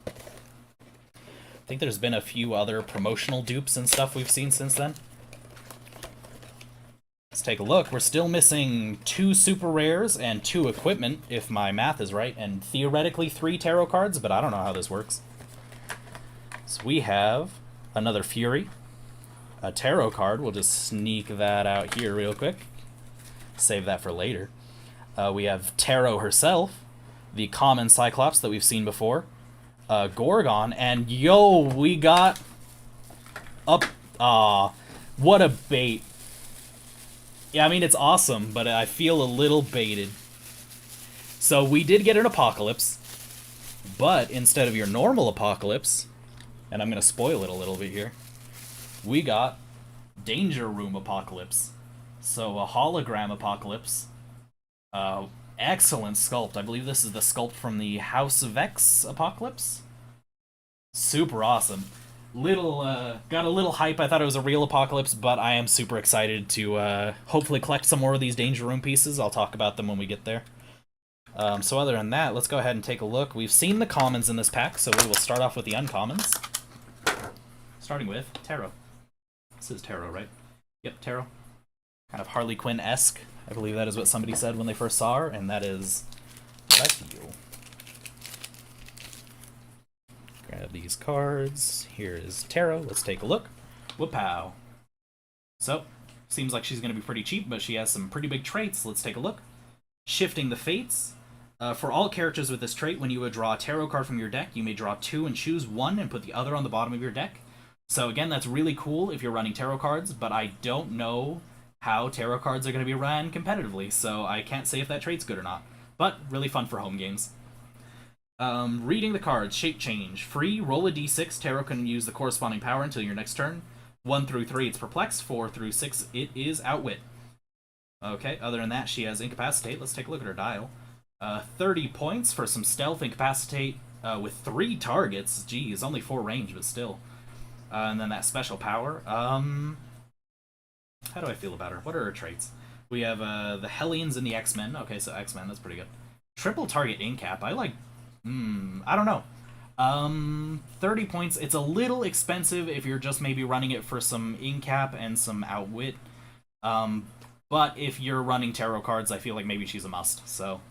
I think there's been a few other promotional dupes and stuff we've seen since then. Let's take a look. We're still missing 2 super rares and 2 equipment, if my math is right, and theoretically 3 tarot cards, but I don't know how this works. So we have another Fury, a tarot card. We'll just sneak that out here real quick. Save that for later. We have Tarot herself, the common Cyclops that we've seen before, Gorgon, and yo, we got up. What a bait. Yeah, I mean, it's awesome, but I feel a little baited. So we did get an Apocalypse, but instead of your normal Apocalypse, and I'm going to spoil it a little bit here, we got Danger Room Apocalypse. So a hologram Apocalypse. Excellent sculpt. I believe this is the sculpt from the House of X Apocalypse. Super awesome. Got a little hype. I thought it was a real Apocalypse, but I am super excited to hopefully collect some more of these Danger Room pieces. I'll talk about them when we get there. So other than that, let's go ahead and take a look. We've seen the commons in this pack, so we will start off with the uncommons. Starting with Tarot. This is Tarot, right? Yep, Tarot. Kind of Harley Quinn-esque. I believe that is what somebody said when they first saw her, and that is what I feel. Grab these cards. Here is Tarot. Let's take a look. Whoop-pow. So, seems like she's going to be pretty cheap, but she has some pretty big traits. Let's take a look. Shifting the Fates. For all characters with this trait, when you would draw a tarot card from your deck, you may draw 2 and choose 1 and put the other on the bottom of your deck. So again, that's really cool if you're running tarot cards, but I don't know how tarot cards are going to be ran competitively, so I can't say if that trait's good or not. But really fun for home games. Reading the cards, shape change. Free, roll a d6, tarot can use the corresponding power until your next turn. 1 through 3, it's perplex. 4 through 6, it is outwit. Okay, other than that, she has incapacitate. Let's take a look at her dial. 30 points for some stealth, incapacitate with 3 targets. Geez, only 4 range, but still. And then that special power. How do I feel about her? What are her traits? We have the Hellions and the X-Men. Okay, so X-Men, that's pretty good. Triple target incap. I like... I don't know. 30 points. It's a little expensive if you're just maybe running it for some incap and some outwit. But if you're running tarot cards, I feel like maybe she's a must. So,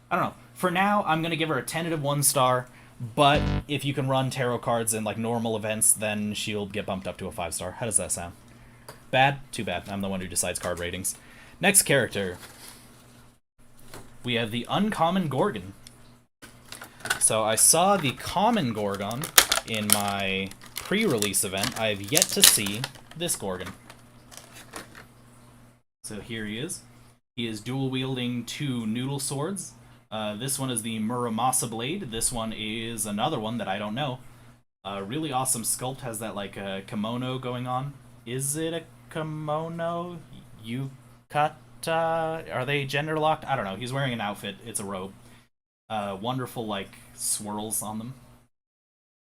I don't know. For now, I'm going to give her a tentative 1 star. But if you can run tarot cards in like normal events, then she'll get bumped up to a 5 star. How does that sound? Bad? Too bad. I'm the one who decides card ratings. Next character. We have the uncommon Gorgon. So I saw the common Gorgon in my pre-release event. I have yet to see this Gorgon. So here he is. He is dual-wielding 2 noodle swords. This one is the Muramasa Blade. This one is another one that I don't know. Really awesome sculpt. Has that like a kimono going on. Is it a kimono? Yukata? Are they gender locked? I don't know. He's wearing an outfit. It's a robe. Wonderful like swirls on them.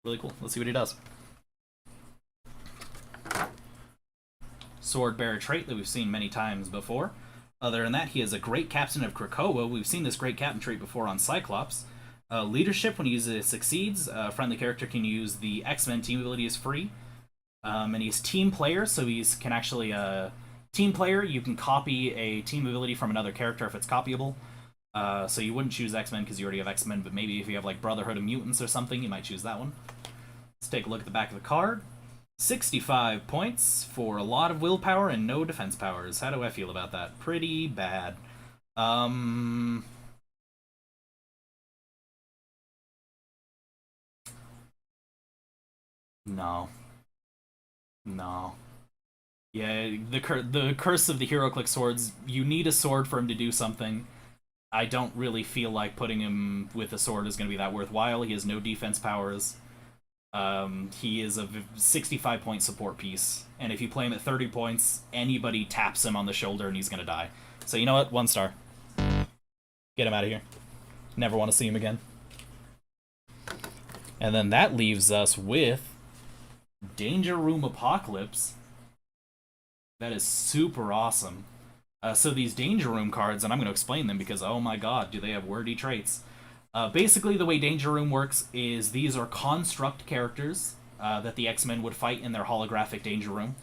Really cool. Let's see what he does. Sword bearer trait that we've seen many times before. Other than that, he is a great captain of Krakoa. We've seen this great captain trait before on Cyclops. Leadership, when he uses it, succeeds. A friendly character can use the X-Men team ability is free. And he's team player, so he's can actually... team player, you can copy a team ability from another character if it's copyable. So you wouldn't choose X-Men because you already have X-Men, but maybe if you have like Brotherhood of Mutants or something, you might choose that one. Let's take a look at the back of the card. 65 points for a lot of willpower and no defense powers. How do I feel about that? Pretty bad. No. No. Yeah, the curse of the Heroclix swords, you need a sword for him to do something. I don't really feel like putting him with a sword is going to be that worthwhile. He has no defense powers. He is a 65-point support piece, and if you play him at 30 points, anybody taps him on the shoulder and he's gonna die. So you know what? 1 star. Get him out of here. Never want to see him again. And then that leaves us with Danger Room Apocalypse. That is super awesome. So these Danger Room cards, and I'm going to explain them because, oh my god, do they have wordy traits. Basically, the way Danger Room works is these are construct characters that the X-Men would fight in their holographic Danger Room.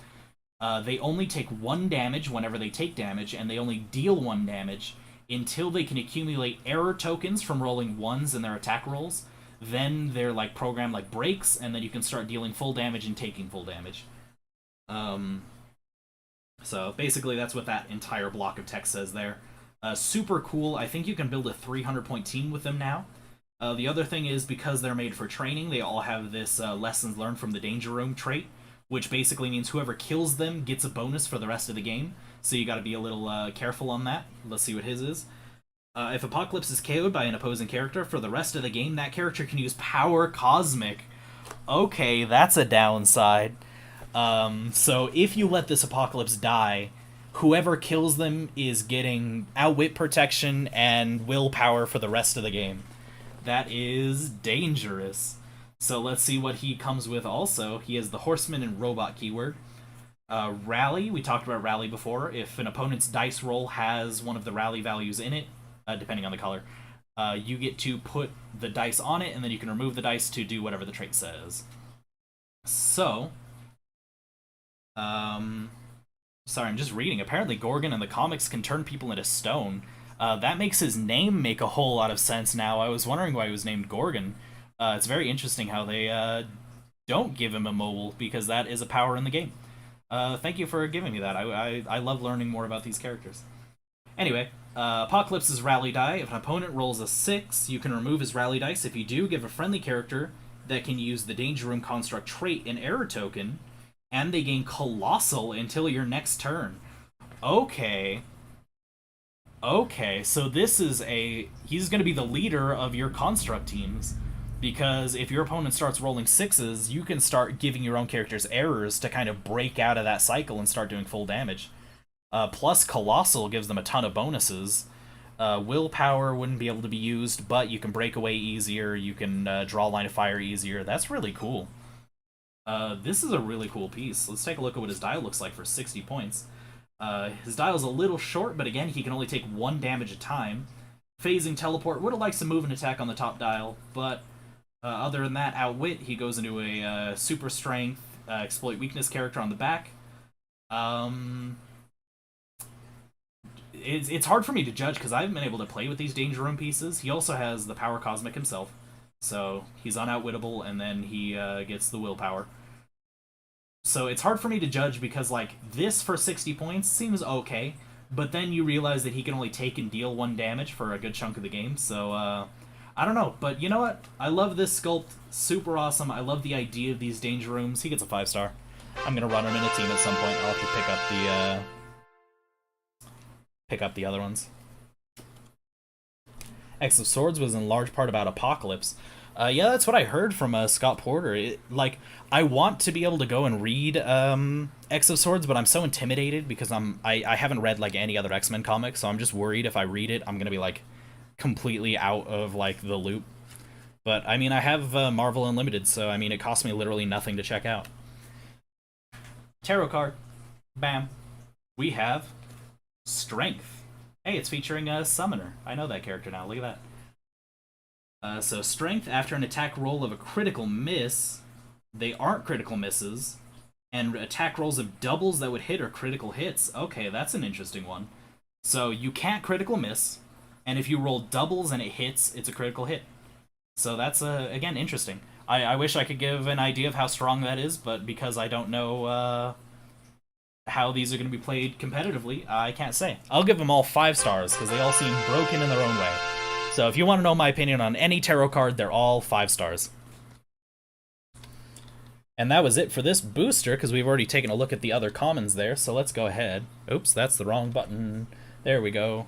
They only take 1 damage whenever they take damage, and they only deal 1 damage until they can accumulate error tokens from rolling 1s in their attack rolls. Then their program breaks, and then you can start dealing full damage and taking full damage. So basically, that's what that entire block of text says there. Super cool. I think you can build a 300-point team with them now. The other thing is, because they're made for training, they all have this lessons learned from the Danger Room trait, which basically means whoever kills them gets a bonus for the rest of the game. So you got to be a little careful on that. Let's see what his is. If Apocalypse is KO'd by an opposing character, for the rest of the game, that character can use Power Cosmic. Okay, that's a downside. So if you let this Apocalypse die, whoever kills them is getting Outwit protection and willpower for the rest of the game. That is dangerous. So let's see what he comes with also. He has the Horseman and Robot keyword. Rally, we talked about Rally before. If an opponent's dice roll has one of the Rally values in it, depending on the color, you get to put the dice on it, and then you can remove the dice to do whatever the trait says. So, sorry, I'm just reading. Apparently Gorgon in the comics can turn people into stone. That makes his name make a whole lot of sense now. I was wondering why he was named Gorgon. It's very interesting how they don't give him a mobile, because that is a power in the game. Thank you for giving me that. I love learning more about these characters. Anyway, Apocalypse's Rally die. If an opponent rolls a 6, you can remove his Rally dice. If you do, give a friendly character that can use the Danger Room construct trait an error token, and they gain Colossal until your next turn. Okay. Okay, so this is he's going to be the leader of your construct teams. Because if your opponent starts rolling 6s, you can start giving your own characters errors to kind of break out of that cycle and start doing full damage. Plus, Colossal gives them a ton of bonuses. Willpower wouldn't be able to be used, but you can break away easier, you can draw line of fire easier. That's really cool. This is a really cool piece. Let's take a look at what his dial looks like for 60 points. His dial's a little short, but again, he can only take 1 damage a time. Phasing Teleport would have liked to move an attack on the top dial, but other than that, Outwit, he goes into a Super Strength, Exploit Weakness character on the back. It's hard for me to judge because I haven't been able to play with these Danger Room pieces. He also has the Power Cosmic himself, so he's unoutwittable, and then he gets the Willpower. So it's hard for me to judge because, this for 60 points seems okay, but then you realize that he can only take and deal 1 damage for a good chunk of the game, so, I don't know. But you know what? I love this sculpt. Super awesome. I love the idea of these Danger Rooms. He gets a 5-star. I'm gonna run him in a team at some point. I'll have to pick up the other ones. X of Swords was in large part about Apocalypse. Yeah, that's what I heard from Scott Porter. I want to be able to go and read X of Swords, but I'm so intimidated because I haven't read any other X-Men comic, so I'm just worried if I read it, I'm gonna be completely out of the loop. But I mean, I have Marvel Unlimited, so I mean, it costs me literally nothing to check out. Tarot card. Bam. We have Strength. Hey, it's featuring a Summoner. I know that character now. Look at that. So Strength, after an attack roll of a critical miss, they aren't critical misses, and attack rolls of doubles that would hit are critical hits. Okay, that's an interesting one. So you can't critical miss, and if you roll doubles and it hits, it's a critical hit. So that's, again, interesting. I wish I could give an idea of how strong that is, but because I don't know how these are going to be played competitively, I can't say. I'll give them all 5 stars, because they all seem broken in their own way. So if you want to know my opinion on any tarot card, they're all 5 stars. And that was it for this booster, because we've already taken a look at the other commons there, so let's go ahead. Oops, that's the wrong button. There we go.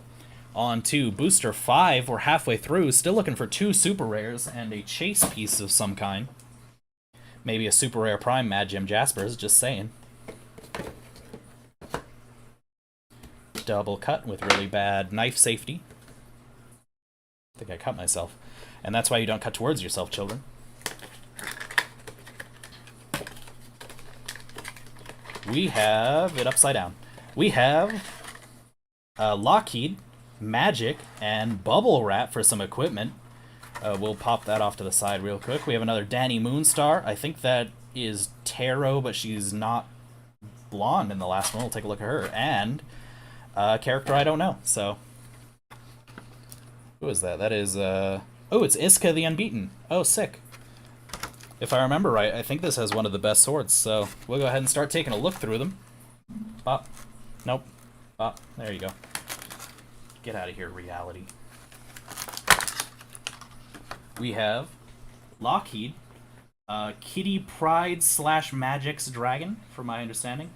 On to Booster 5, we're halfway through, still looking for 2 super rares and a chase piece of some kind. Maybe a super rare Prime Mad Jim Jaspers, just saying. Double cut with really bad knife safety. I think I cut myself. And that's why you don't cut towards yourself, children. We have it upside down. We have Lockheed, Magic, and Bubble Wrap for some equipment. We'll pop that off to the side real quick. We have another Danny Moonstar. I think that is Taro, but she's not blonde in the last one. We'll take a look at her. And a character I don't know, so... Who is that? That is, Oh, it's Iska the Unbeaten. Oh, sick. If I remember right, I think this has one of the best swords, so we'll go ahead and start taking a look through them. Bop. Nope. Bop. There you go. Get out of here, reality. We have Lockheed, Kitty Pride / Magic's Dragon, from my understanding.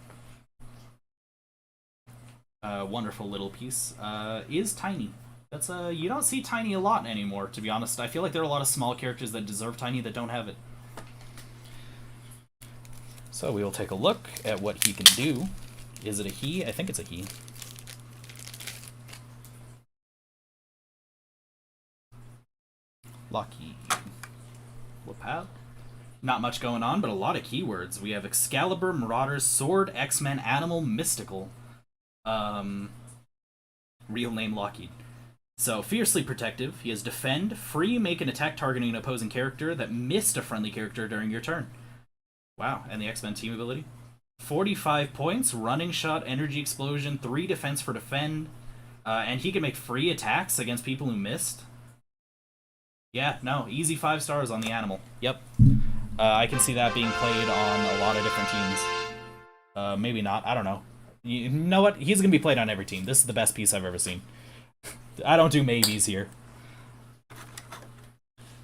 Wonderful little piece. Is tiny. That's you don't see tiny a lot anymore, to be honest. I feel like there are a lot of small characters that deserve tiny that don't have it. So we will take a look at what he can do. Is it a he? I think it's a he. Lockheed. Whoop out. Not much going on, but a lot of keywords. We have Excalibur, Marauders, Sword, X-Men, Animal, Mystical. Real name Lockheed. So, fiercely protective. He has Defend, free, make an attack targeting an opposing character that missed a friendly character during your turn. Wow, and the X-Men team ability. 45 points, Running Shot, Energy Explosion, 3 defense for Defend, and he can make free attacks against people who missed. Yeah, no, easy 5 stars on the Animal. Yep. I can see that being played on a lot of different teams. Maybe not, I don't know. You know what? He's going to be played on every team. This is the best piece I've ever seen. I don't do maybes here.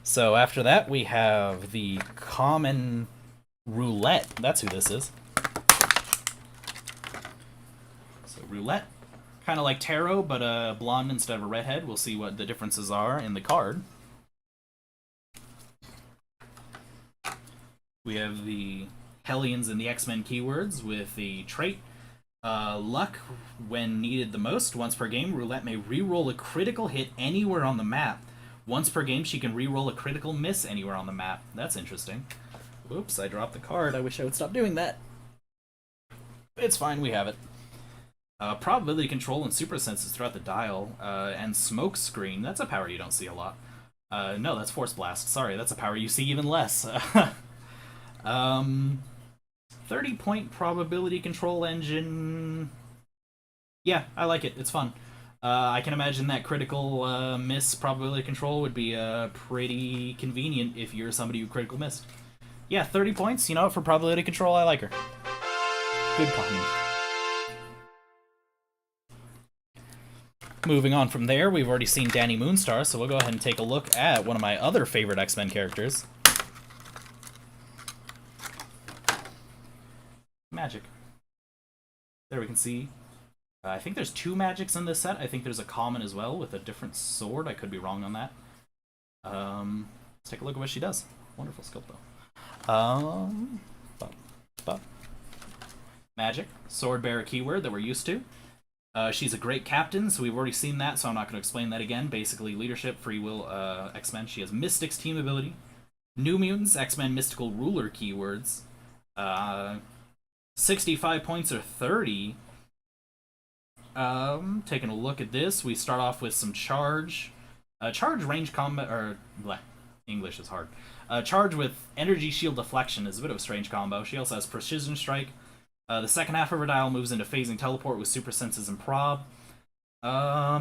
So after that, we have the common Roulette. That's who this is. So Roulette, kind of like Taro, but a blonde instead of a redhead. We'll see what the differences are in the card. We have the Hellions and the X-Men keywords with the trait Luck. When needed the most, once per game, Roulette may re-roll a critical hit anywhere on the map. Once per game, she can re-roll a critical miss anywhere on the map. That's interesting. Whoops, I dropped the card. I wish I would stop doing that. It's fine, we have it. Probability control and super senses throughout the dial, and smoke screen. That's a power you don't see a lot. No, that's Force Blast. Sorry, that's a power you see even less. 30-point probability control engine. Yeah, I like it. It's fun. I can imagine that critical miss probability control would be pretty convenient if you're somebody who critical missed. Yeah, 30 points. You know, for probability control, I like her. Good comment. Moving on from there, we've already seen Danny Moonstar, so we'll go ahead and take a look at one of my other favorite X-Men characters. Magic. There we can see. I think there's 2 magics in this set. I think there's a common as well with a different sword. I could be wrong on that. Let's take a look at what she does. Wonderful sculpt though. Magic. Sword bearer keyword that we're used to. She's a great captain, so we've already seen that, so I'm not going to explain that again. Basically, leadership, free will, X-Men. She has Mystics team ability. New Mutants, X-Men mystical ruler keywords. 65 points or 30. Taking a look at this, we start off with some charge. Charge range combat, or bleh, English is hard. Charge with energy shield deflection is a bit of a strange combo. She also has precision strike. The second half of her dial moves into phasing teleport with super senses and prob. I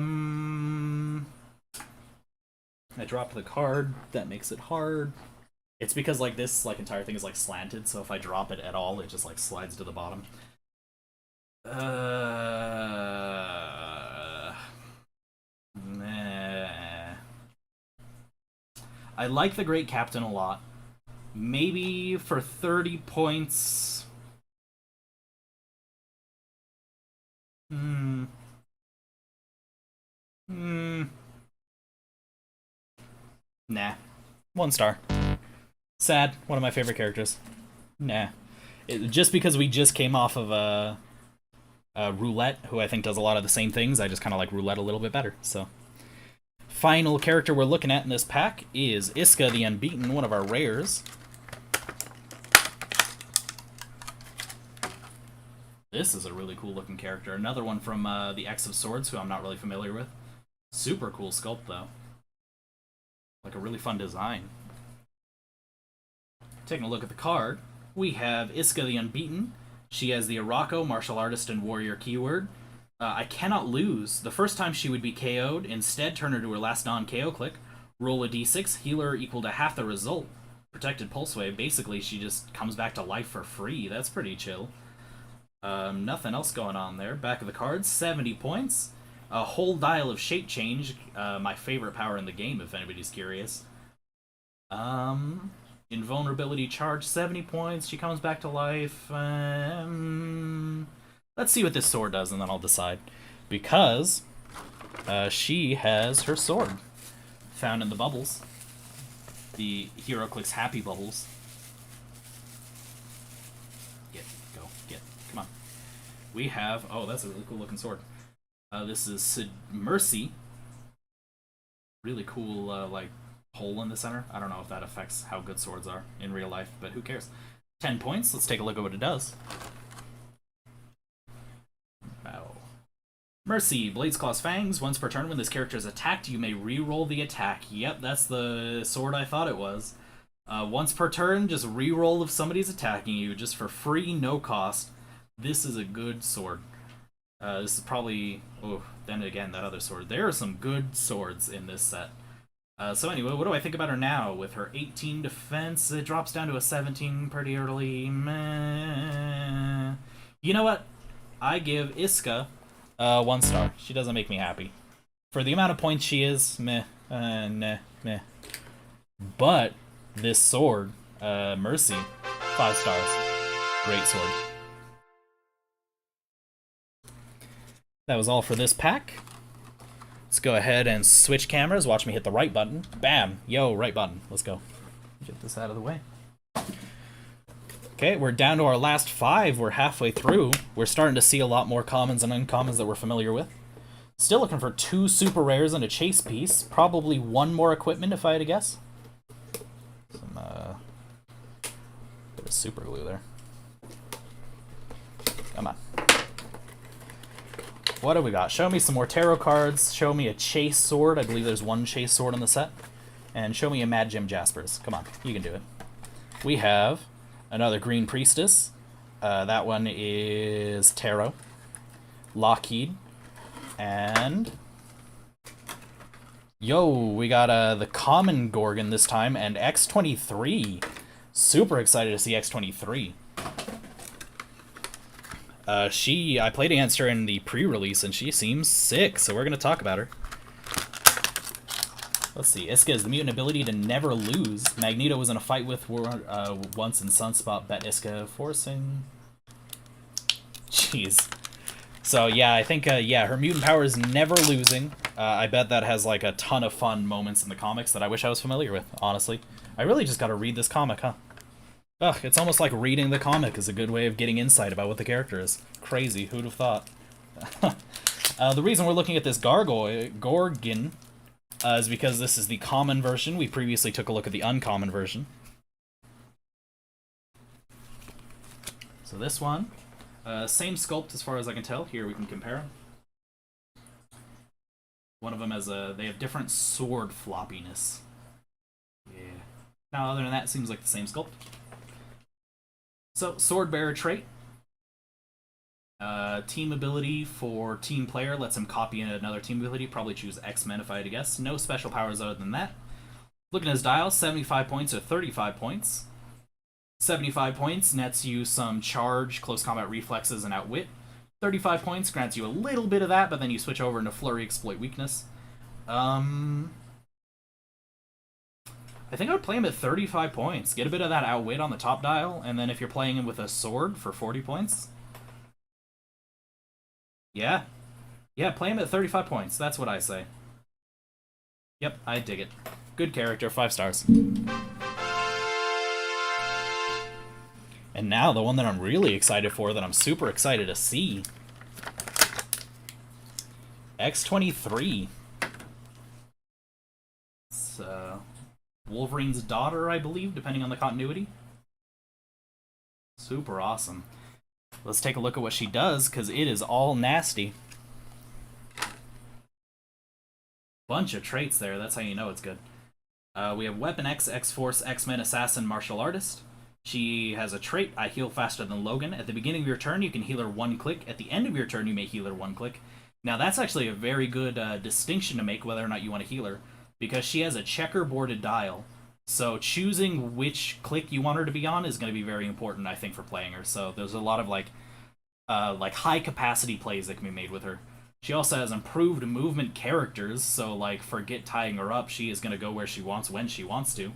dropped the card. That makes it hard. It's because like this entire thing is like slanted, so if I drop it at all, it just like slides to the bottom. Nah. I like the Great Captain a lot. Maybe for 30 points. Nah. 1 star. Sad. One of my favorite characters. Nah. Just because we just came off of Roulette, who I think does a lot of the same things, I just kind of like Roulette a little bit better, so. Final character we're looking at in this pack is Iska the Unbeaten, one of our rares. This is a really cool looking character. Another one from the X of Swords, who I'm not really familiar with. Super cool sculpt, though. Like a really fun design. Taking a look at the card, we have Iska the Unbeaten. She has the Araco, martial artist, and warrior keyword. I cannot lose. The first time she would be KO'd, instead turn her to her last non-KO click. Roll a d6, healer equal to half the result. Protected pulse wave. Basically, she just comes back to life for free. That's pretty chill. Nothing else going on there. Back of the cards, 70 points. A whole dial of shape change. My favorite power in the game, if anybody's curious. Invulnerability charge, 70 points. She comes back to life. Let's see what this sword does, and then I'll decide. Because she has her sword found in the bubbles. The Heroclix Happy Bubbles. Get. Come on. We have... Oh, that's a really cool looking sword. This is Mercy. Really cool, like, hole in the center. I don't know if that affects how good swords are in real life, but who cares? 10 points. Let's take a look at what it does. Wow. Mercy, Blades, Claws, Fangs. Once per turn when this character is attacked, you may re-roll the attack. Yep, that's the sword I thought it was. Once per turn, just re-roll if somebody's attacking you, just for free, no cost. This is a good sword. This is probably... Oh, then again, that other sword. There are some good swords in this set. So anyway, what do I think about her now? With her 18 defense, it drops down to a 17 pretty early. Meh. You know what? I give Iska 1 star. She doesn't make me happy. For the amount of points she is, meh. Meh. But this sword, Mercy, 5 stars. Great sword. That was all for this pack. Let's go ahead and switch cameras. Watch me hit the right button. Bam! Yo, right button. Let's go. Get this out of the way. Okay, we're down to our last 5. We're halfway through. We're starting to see a lot more commons and uncommons that we're familiar with. Still looking for 2 super rares and a chase piece. Probably 1 more equipment, if I had to guess. Some, bit of super glue there. Come on. What do we got? Show me some more tarot cards. Show me a chase sword. I believe there's 1 chase sword in the set. And show me a Mad Jim Jaspers. Come on, you can do it. We have another green Priestess. That one is Tarot. Lockheed. And... Yo, we got the common Gorgon this time, and X-23. Super excited to see X-23. I played against her in the pre-release, and she seems sick, so we're going to talk about her. Let's see. Iska has the mutant ability to never lose. Magneto was in a fight with once in Sunspot, bet Iska, forcing... Jeez. So, yeah, I think, yeah, her mutant power is never losing. I bet that has, like, a ton of fun moments in the comics that I wish I was familiar with, honestly. I really just gotta read this comic, huh? Ugh, it's almost like reading the comic is a good way of getting insight about what the character is. Crazy, who'd have thought? The reason we're looking at this Gorgon is because this is the common version. We previously took a look at the uncommon version. So this one, same sculpt as far as I can tell. Here we can compare them. One of them has they have different sword floppiness. Yeah. Now, other than that, it seems like the same sculpt. So, Sword Bearer trait. Team ability for team player lets him copy another team ability. Probably choose X-Men if I had to guess. No special powers other than that. Looking at his dial, 75 points or 35 points. 75 points nets you some charge, close combat reflexes, and outwit. 35 points grants you a little bit of that, but then you switch over into Flurry, Exploit, Weakness. I think I would play him at 35 points. Get a bit of that outwit on the top dial, and then if you're playing him with a sword for 40 points... Yeah. Yeah, play him at 35 points. That's what I say. Yep, I dig it. Good character, 5 stars. And now, the one that I'm really excited for, that I'm super excited to see. X-23. It's, Wolverine's daughter, I believe, depending on the continuity. Super awesome. let's take a look at what she does, because it is all nasty. Bunch of traits there, that's how you know it's good. We have Weapon X, X-Force, X-Men, Assassin, Martial Artist. She has a trait, I heal faster than Logan. At the beginning of your turn, you can heal her 1 click. At the end of your turn, you may heal her 1 click. Now, that's actually a very good distinction to make whether or not you want to heal her, because she has a checkerboarded dial. So choosing which click you want her to be on is going to be very important, I think, for playing her. So there's a lot of like high-capacity plays that can be made with her. She also has improved movement characters, so like forget tying her up. She is going to go where she wants when she wants to.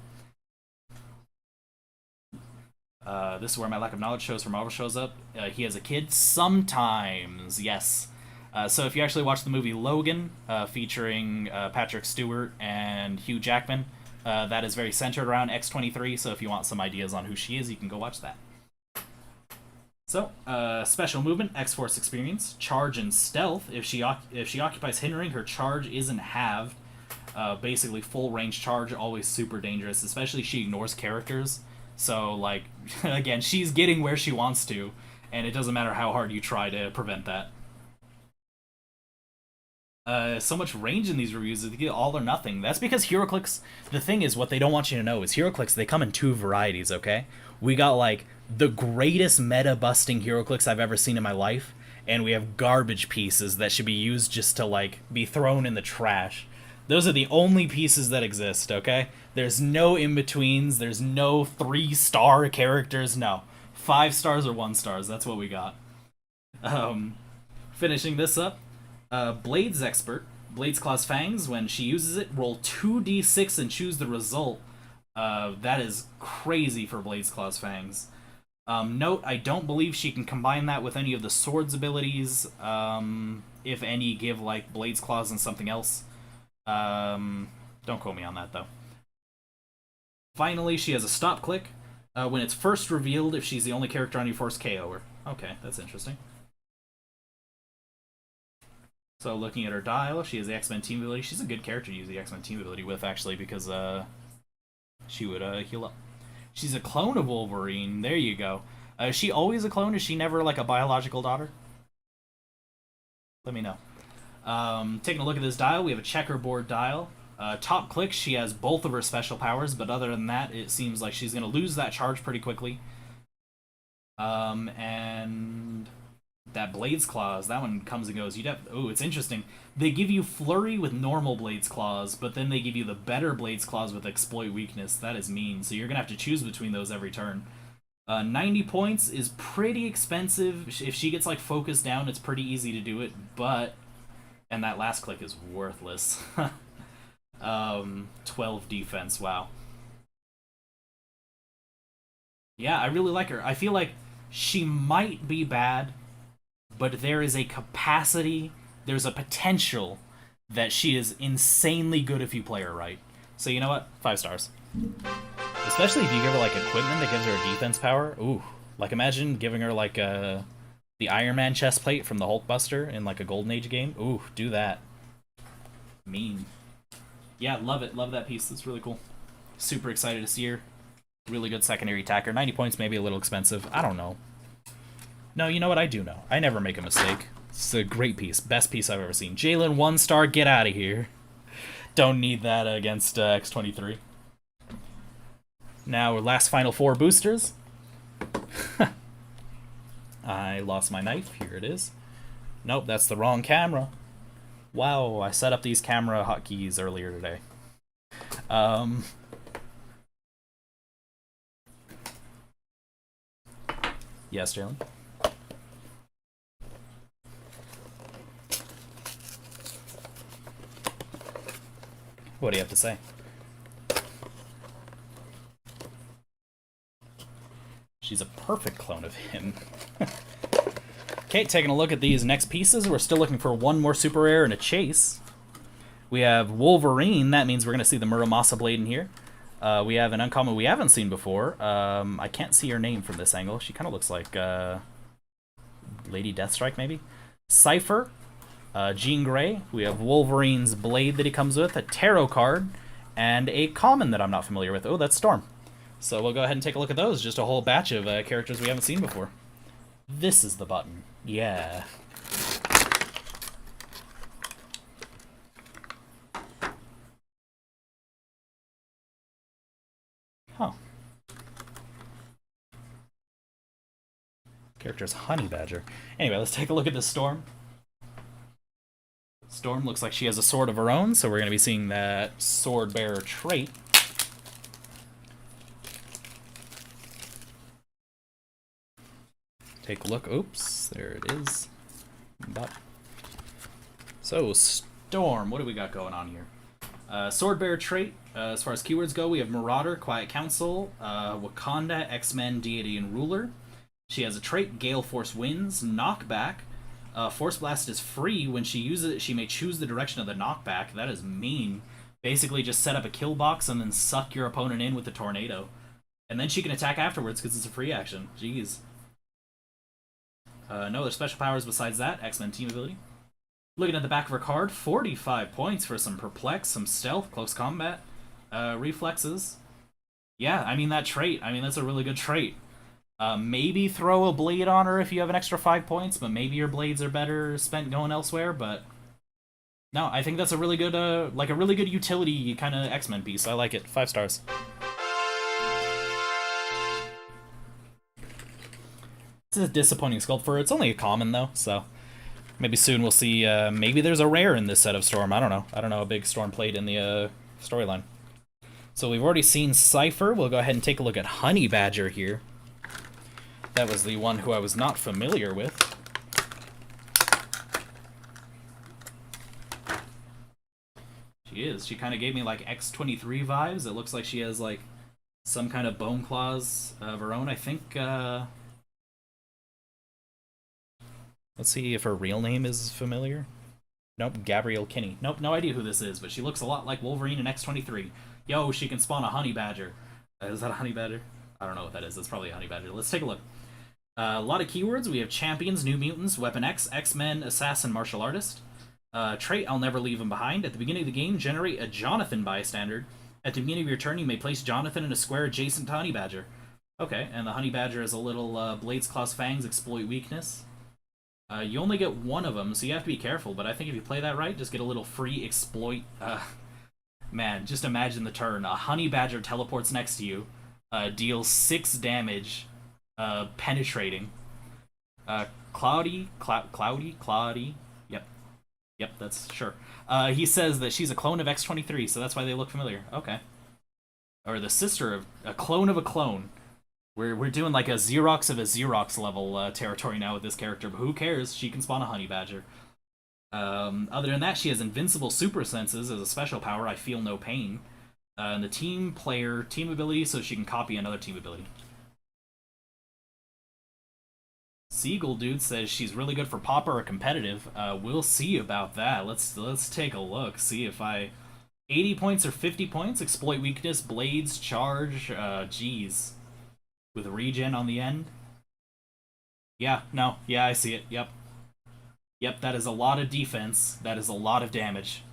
This is where my lack of knowledge shows for Marvel shows up. He has a kid? Sometimes, yes. So if you actually watch the movie Logan, featuring Patrick Stewart and Hugh Jackman, that is very centered around X-23, so if you want some ideas on who she is, you can go watch that. So, special movement, X-Force experience, charge and stealth. If she occupies hindering, her charge isn't halved. Basically, full range charge, always super dangerous, especially if she ignores characters. So, like, again, she's getting where she wants to, and it doesn't matter how hard you try to prevent that. So much range in these reviews, they get all or nothing. That's because Heroclix, the thing is, what they don't want you to know is Heroclix, they come in 2 varieties, okay? We got, like, the greatest meta-busting Heroclix I've ever seen in my life, and we have garbage pieces that should be used just to, like, be thrown in the trash. Those are the only pieces that exist, okay? There's no in-betweens, there's no 3-star characters, no. 5 stars or 1 stars, that's what we got. Finishing this up, Blades Expert. Blades Claw's Fangs, when she uses it, roll 2d6 and choose the result. That is crazy for Blades Claw's Fangs. Note, I don't believe she can combine that with any of the sword's abilities. If any, give, like, Blades Claws and something else. Don't quote me on that, though. Finally, she has a stop click. When it's first revealed, if she's the only character on your force, KO her. Okay, that's interesting. So looking at her dial, she has the X-Men team ability. She's a good character to use the X-Men team ability with, actually, because she would heal up. She's a clone of Wolverine. There you go. Is she always a clone? Is she never like a biological daughter? Let me know. Taking a look at this dial, we have a checkerboard dial. Top click, she has both of her special powers, but other than that, it seems like she's going to lose that charge pretty quickly. And that Blades Claws, that one comes and goes. Oh, it's interesting. They give you Flurry with normal Blades Claws, but then they give you the better Blades Claws with Exploit Weakness. That is mean, so you're going to have to choose between those every turn. 90 points is pretty expensive. If she gets, like, focused down, it's pretty easy to do it, but... And that last click is worthless. 12 defense, wow. Yeah, I really like her. I feel like she might be bad, but there is a capacity, there's a potential that she is insanely good if you play her right. So you know what? 5 stars. Especially if you give her, like, equipment that gives her a defense power. Ooh. Like, imagine giving her, like, the Iron Man chest plate from the Hulkbuster in, like, a Golden Age game. Ooh, do that. Mean. Yeah, love it. Love that piece. It's really cool. Super excited to see her. Really good secondary attacker. 90 points, maybe a little expensive. I don't know. No, you know what? I do know. I never make a mistake. It's a great piece. Best piece I've ever seen. Jalen, 1 star, get out of here. Don't need that against X-23. Now, last final 4 boosters. I lost my knife. Here it is. Nope, that's the wrong camera. Wow, I set up these camera hotkeys earlier today. Yes, Jalen? What do you have to say? She's a perfect clone of him. Okay, taking a look at these next pieces. We're still looking for 1 more super rare and a chase. We have Wolverine. That means we're going to see the Muramasa Blade in here. We have an uncommon we haven't seen before. I can't see her name from this angle. She kind of looks like Lady Deathstrike, maybe? Cypher. Jean Grey. We have Wolverine's Blade that he comes with, a tarot card, and a common that I'm not familiar with. Oh, that's Storm. So we'll go ahead and take a look at those. Just a whole batch of characters we haven't seen before. This is the button. Yeah. Huh. Character's Honey Badger. Anyway, let's take a look at this Storm. Storm looks like she has a sword of her own, so we're going to be seeing that Sword Bearer trait. Take a look. Oops, there it is. So, Storm, what do we got going on here? Sword Bearer trait. As far as keywords go, we have Marauder, Quiet Council, Wakanda, X-Men, Deity, and Ruler. She has a trait, Gale Force Winds, Knockback. Force Blast is free. When she uses it, she may choose the direction of the knockback. That is mean. Basically, just set up a kill box and then suck your opponent in with the tornado. And then she can attack afterwards because it's a free action. Jeez. No other special powers besides that. X-Men team ability. Looking at the back of her card, 45 points for some Perplex, some Stealth, Close Combat, Reflexes. Yeah, I mean, that trait. I mean, that's a really good trait. Maybe throw a blade on her if you have an extra 5 points, but maybe your blades are better spent going elsewhere, but... No, I think that's a really good, like a really good utility kind of X-Men piece. I like it. 5 stars. It's a disappointing sculpt for her. It's only a common, though, so... Maybe soon we'll see, maybe there's a rare in this set of Storm. I don't know. I don't know how big Storm played in the, storyline. So we've already seen Cypher. We'll go ahead and take a look at Honey Badger here. That was the one who I was not familiar with. She is. She kind of gave me, like, X-23 vibes. It looks like she has, like, some kind of bone claws of her own. I think, let's see if her real name is familiar. Nope, Gabrielle Kinney. Nope, no idea who this is, but she looks a lot like Wolverine in X-23. Yo, she can spawn a Honey Badger. Is that a Honey Badger? I don't know what that is. That's probably a Honey Badger. Let's take a look. A lot of keywords. We have Champions, New Mutants, Weapon X, X-Men, Assassin, Martial Artist. Trait, I'll never leave him behind. At the beginning of the game, generate a Jonathan bystander. At the beginning of your turn, you may place Jonathan in a square adjacent to Honey Badger. Okay, and the Honey Badger is a little Blades, Claws, Fangs, exploit weakness. You only get one of them, so you have to be careful, but I think if you play that right, just get a little free exploit. Man, just imagine the turn. A Honey Badger teleports next to you, deals 6 damage, penetrating. Cloudy. Yep, that's sure. He says that she's a clone of X-23, so that's why they look familiar. Okay. Or the sister of a clone of a clone. We're doing like a Xerox of a Xerox level territory now with this character, but who cares? She can spawn a Honey Badger. Other than that, she has invincible super senses as a special power. I feel no pain. And the team player team ability, so she can copy another team ability. Seagull Dude says she's really good for Popper or competitive. We'll see about that. Let's take a look. See if 80 points or 50 points. Exploit weakness, blades, charge. Jeez. With regen on the end. Yeah, no. Yeah, I see it. Yep. Yep, that is a lot of defense. That is a lot of damage.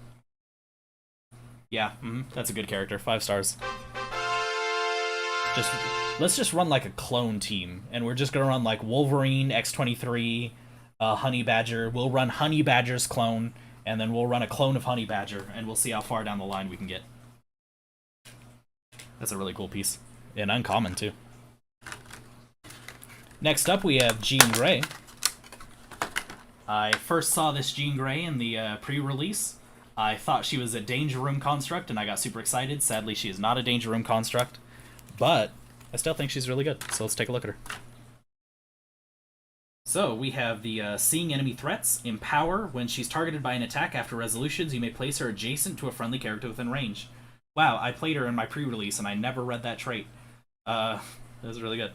Yeah, that's a good character. 5 stars. Let's just run like a clone team, and we're just gonna run like Wolverine, X-23, Honey Badger. We'll run Honey Badger's clone, and then we'll run a clone of Honey Badger, and we'll see how far down the line we can get. That's a really cool piece. And uncommon, too. Next up, we have Jean Grey. I first saw this Jean Grey in the pre-release. I thought she was a Danger Room construct, and I got super excited. Sadly, she is not a Danger Room construct, but I still think she's really good, so let's take a look at her. So, we have the Seeing Enemy Threats. Empower. When she's targeted by an attack after resolutions, you may place her adjacent to a friendly character within range. Wow, I played her in my pre-release, and I never read that trait. That was really good.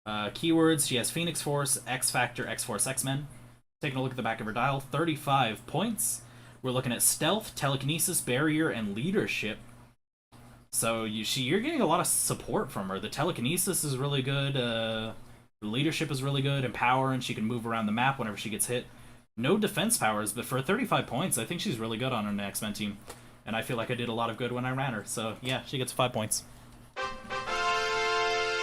Keywords, she has Phoenix Force, X-Factor, X-Force, X-Men. Taking a look at the back of her dial, 35 points. We're looking at Stealth, Telekinesis, Barrier, and Leadership. So you're getting a lot of support from her. The Telekinesis is really good, the Leadership is really good, Empower, and she can move around the map whenever she gets hit. No defense powers, but for 35 points, I think she's really good on an X-Men team. And I feel like I did a lot of good when I ran her, so yeah, she gets 5 points.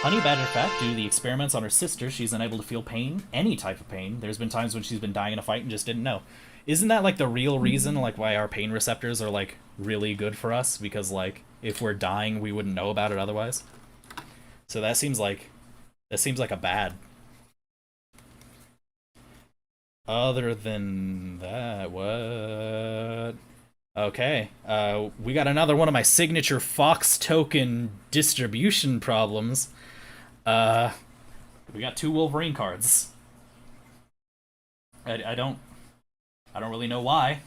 Honey Badger fact, due to the experiments on her sister, she's unable to feel pain, any type of pain. There's been times when she's been dying in a fight and just didn't know. Isn't that, like, the real reason, like, why our pain receptors are, like, really good for us? Because, like, if we're dying, we wouldn't know about it otherwise. So that seems like a bad. Other than that, what? Okay, we got another one of my signature Fox token distribution problems. We got 2 Wolverine cards. I don't really know why.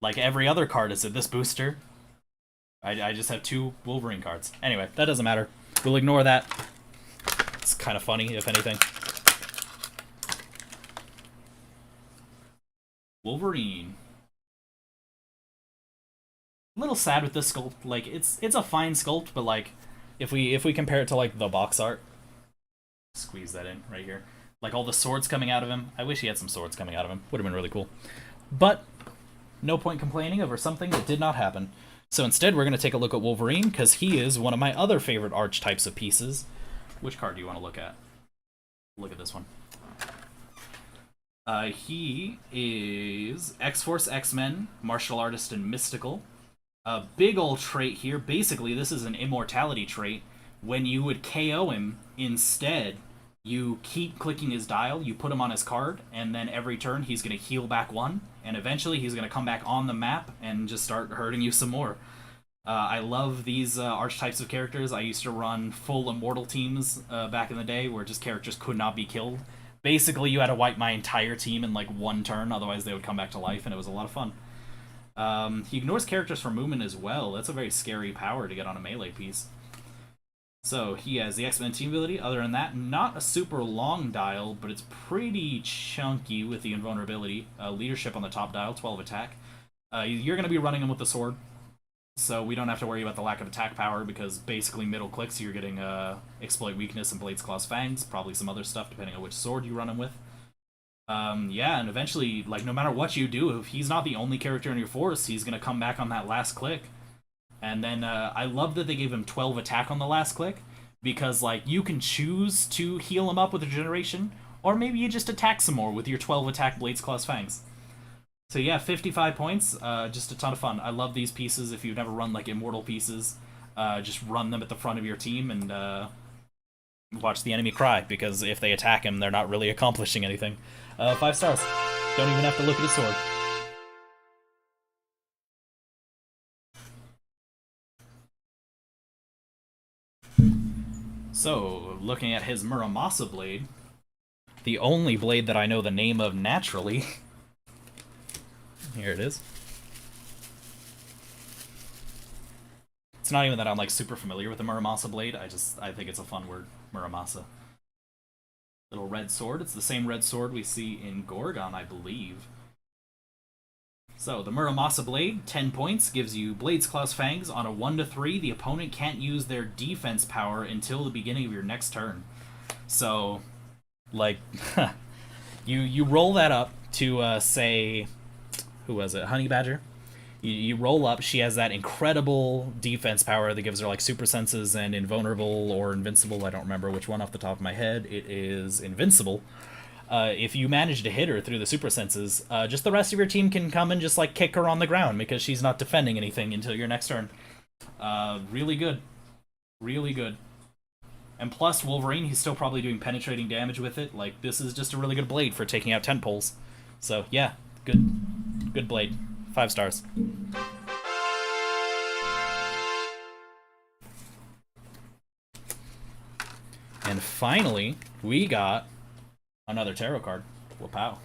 Like every other card is in this booster. I just have 2 Wolverine cards. Anyway, that doesn't matter. We'll ignore that. It's kind of funny, if anything. Wolverine. A little sad with this sculpt. Like it's a fine sculpt, but like if we compare it to like the box art, squeeze that in right here. Like all the swords coming out of him. I wish he had some swords coming out of him. Would have been really cool. But no point complaining over something that did not happen. So instead, we're going to take a look at Wolverine, because he is one of my other favorite archetypes of pieces. Which card do you want to look at? Look at this one. He is X-Force, X-Men, Martial Artist, and Mystical. A big old trait here. Basically, this is an immortality trait. When you would KO him, instead, you keep clicking his dial, you put him on his card, and then every turn he's going to heal back 1, and eventually he's going to come back on the map and just start hurting you some more. I love these archetypes of characters. I used to run full immortal teams back in the day where just characters could not be killed. Basically, you had to wipe my entire team in like 1 turn, otherwise they would come back to life, and it was a lot of fun. He ignores characters for movement as well. That's a very scary power to get on a melee piece. So, he has the X-Men team ability. Other than that, not a super long dial, but it's pretty chunky with the invulnerability. Leadership on the top dial, 12 attack. You're going to be running him with the sword, so we don't have to worry about the lack of attack power, because basically middle clicks you're getting Exploit Weakness and Blades, Claws, Fangs, probably some other stuff depending on which sword you run him with. Yeah, and eventually, like, no matter what you do, if he's not the only character in your force, he's going to come back on that last click. And then I love that they gave him 12 attack on the last click, because like you can choose to heal him up with regeneration, or maybe you just attack some more with your 12 attack Blades, Claws, Fangs. So yeah, 55 points, just a ton of fun. I love these pieces. If you've never run like immortal pieces, just run them at the front of your team and watch the enemy cry, because if they attack him, they're not really accomplishing anything. 5 stars. Don't even have to look at his sword. So, looking at his Muramasa Blade, the only blade that I know the name of naturally. Here it is. It's not even that I'm like super familiar with the Muramasa Blade, I think it's a fun word, Muramasa. Little red sword, it's the same red sword we see in Gorgon, I believe. So, the Muramasa Blade, 10 points, gives you Blades, Claws, Fangs. On a 1-3, the opponent can't use their defense power until the beginning of your next turn. So, like, you roll that up to, say, who was it? Honey Badger? You roll up, she has that incredible defense power that gives her, like, super senses and invulnerable or invincible. I don't remember which one off the top of my head. It is invincible. If you manage to hit her through the super senses, just the rest of your team can come and just like kick her on the ground because she's not defending anything until your next turn. Really good. Really good. And plus, Wolverine, he's still probably doing penetrating damage with it. Like, this is just a really good blade for taking out tentpoles. So, yeah, good blade. 5 stars. And finally, we got another tarot card. Wow.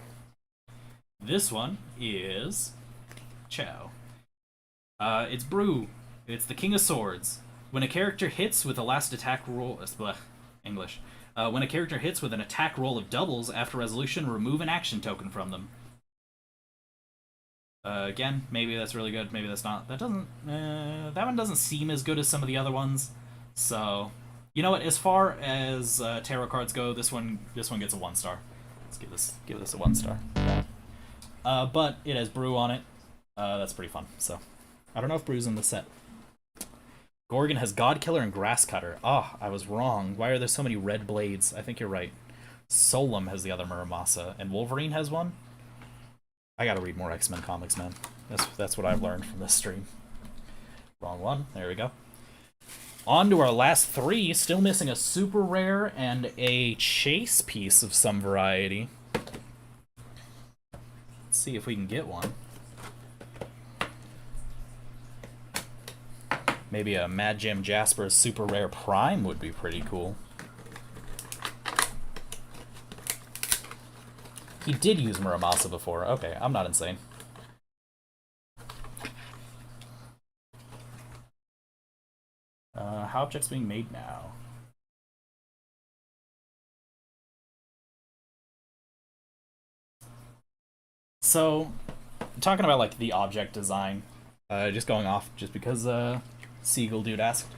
This one is Chow. It's Brew. It's the King of Swords. When a character hits with a last attack roll... English. When a character hits with an attack roll of doubles, after resolution, remove an action token from them. Again, maybe that's really good, maybe that's not. That one doesn't seem as good as some of the other ones. So... You know what? As far as tarot cards go, this one gets a 1 star. Let's give this a 1 star. But it has Brew on it. That's pretty fun. So I don't know if Brew's in the set. Gorgon has God Killer and Grass Cutter. Oh, I was wrong. Why are there so many red blades? I think you're right. Solum has the other Muramasa, and Wolverine has one? I gotta read more X-Men comics, man. That's what I've learned from this stream. Wrong one. There we go. On to our last three. Still missing a super rare and a chase piece of some variety. Let's see if we can get one. Maybe a Mad Jim Jasper's super rare prime would be pretty cool. He did use Muramasa before. Okay, I'm not insane. How objects being made now? So, talking about like the object design, just going off just because Siegel dude asked.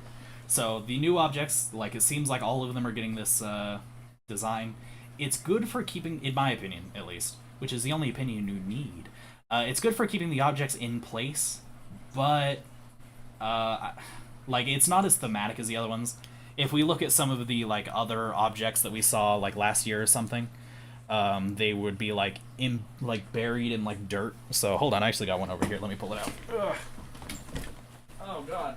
So the new objects, like it seems like all of them are getting this design. It's good for keeping, in my opinion at least, which is the only opinion you need. It's good for keeping the objects in place, but like it's not as thematic as the other ones. If we look at some of the like other objects that we saw like last year or something, they would be like buried in like dirt. So hold on, I actually got one over here. Let me pull it out. Ugh. Oh god.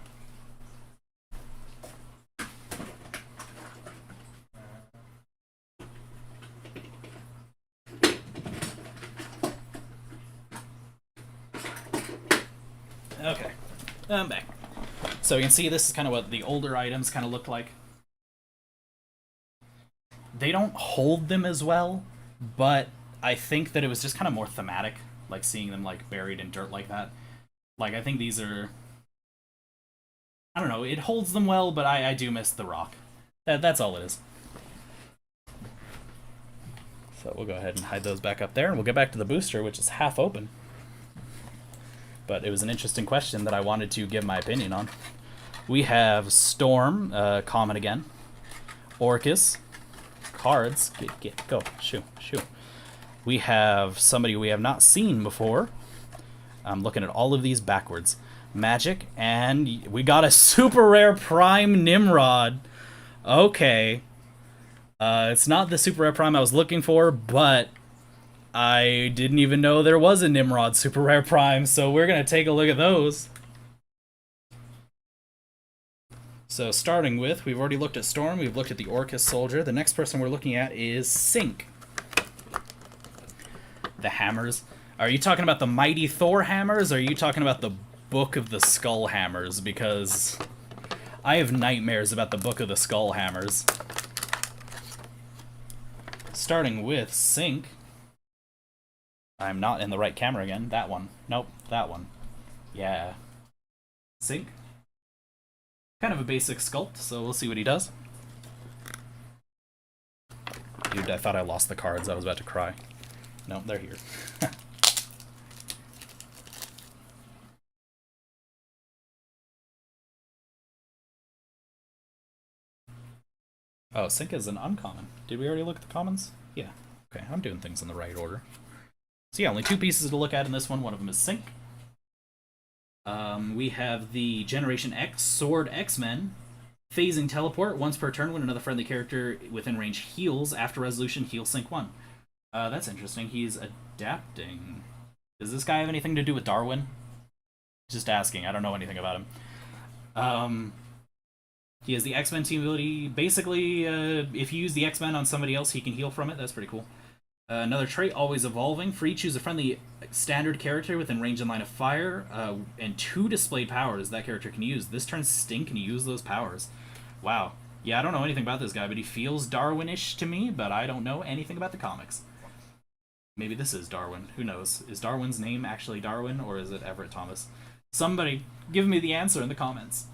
Okay, I'm back. So you can see this is kind of what the older items kind of look like. They don't hold them as well, but I think that it was just kind of more thematic, like seeing them like buried in dirt like that. Like I think these are, I don't know, it holds them well, but I do miss the rock. That's all it is. So we'll go ahead and hide those back up there, and we'll get back to the booster, which is half open. But it was an interesting question that I wanted to give my opinion on. We have Storm, common again. Orcus, cards, go, shoo. We have somebody we have not seen before. I'm looking at all of these backwards. Magic, and we got a super rare Prime Nimrod. Okay. It's not the super rare Prime I was looking for, but I didn't even know there was a Nimrod super rare Prime, so we're gonna take a look at those. So starting with, we've already looked at Storm, we've looked at the Orcish Soldier. The next person we're looking at is Sink. The hammers. Are you talking about the Mighty Thor hammers, or are you talking about the Book of the Skull hammers? Because I have nightmares about the Book of the Skull hammers. Starting with Sink. I'm not in the right camera again. That one. Nope, that one. Yeah. Sink. Kind of a basic sculpt, so we'll see what he does. Dude, I thought I lost the cards. I was about to cry. No, they're here. Oh, Sink is an uncommon. Did we already look at the commons? Yeah. Okay, I'm doing things in the right order. So yeah, only two pieces to look at in this one. One of them is Sink. We have the Generation X Sword X-Men. Phasing teleport. Once per turn when another friendly character within range heals. After resolution, heal Sink 1. That's interesting. He's adapting. Does this guy have anything to do with Darwin? Just asking. I don't know anything about him. He has the X-Men team ability. Basically, if you use the X-Men on somebody else, he can heal from it. That's pretty cool. Another trait, always evolving. Free, choose a friendly standard character within range and line of fire, and 2 displayed powers that character can use. This turn, Sting can use those powers. Wow. Yeah, I don't know anything about this guy, but he feels Darwin-ish to me, but I don't know anything about the comics. Maybe this is Darwin. Who knows? Is Darwin's name actually Darwin, or is it Everett Thomas? Somebody, give me the answer in the comments.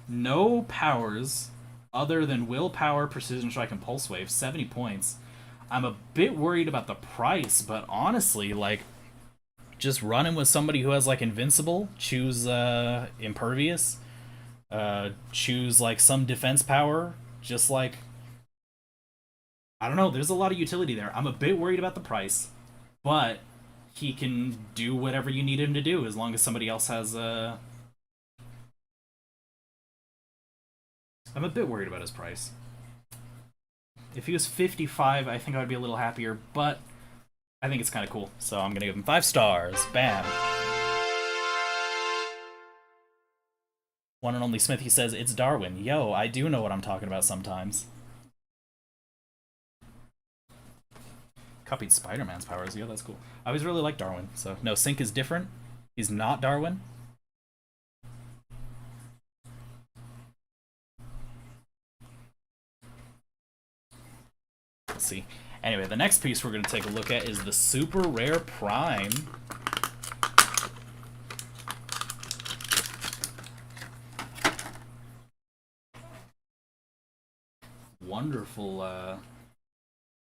No powers other than willpower, precision strike, and pulse wave. 70 points. I'm a bit worried about the price, but honestly, like, just running with somebody who has, like, invincible, choose impervious, choose, like, some defense power, just, like, I don't know, there's a lot of utility there. I'm a bit worried about the price, but he can do whatever you need him to do as long as somebody else has I'm a bit worried about his price. If he was 55, I think I would be a little happier, but I think it's kind of cool. So I'm going to give him 5 stars. Bam. One and only Smith, he says, it's Darwin. Yo, I do know what I'm talking about sometimes. Copied Spider-Man's powers. Yo, that's cool. I always really liked Darwin. So, no, Sync is different. He's not Darwin. Let's see. Anyway, the next piece we're going to take a look at is the Super Rare Prime. Wonderful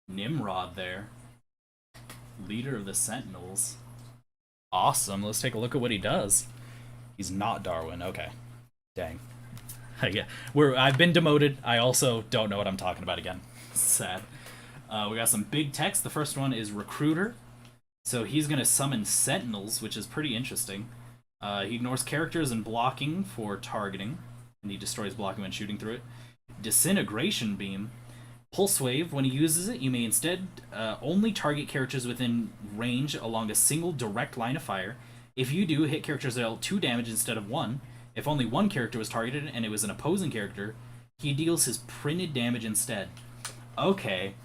Nimrod there. Leader of the Sentinels. Awesome. Let's take a look at what he does. He's not Darwin. Okay. Dang. Yeah. I've been demoted. I also don't know what I'm talking about again. Sad. We got some big text. The first one is Recruiter. So he's going to summon Sentinels, which is pretty interesting. He ignores characters and blocking for targeting, and he destroys blocking when shooting through it. Disintegration Beam. Pulse Wave. When he uses it, you may instead only target characters within range along a single direct line of fire. If you do, hit characters that deal 2 damage instead of 1. If only one character was targeted and it was an opposing character, he deals his printed damage instead. Okay.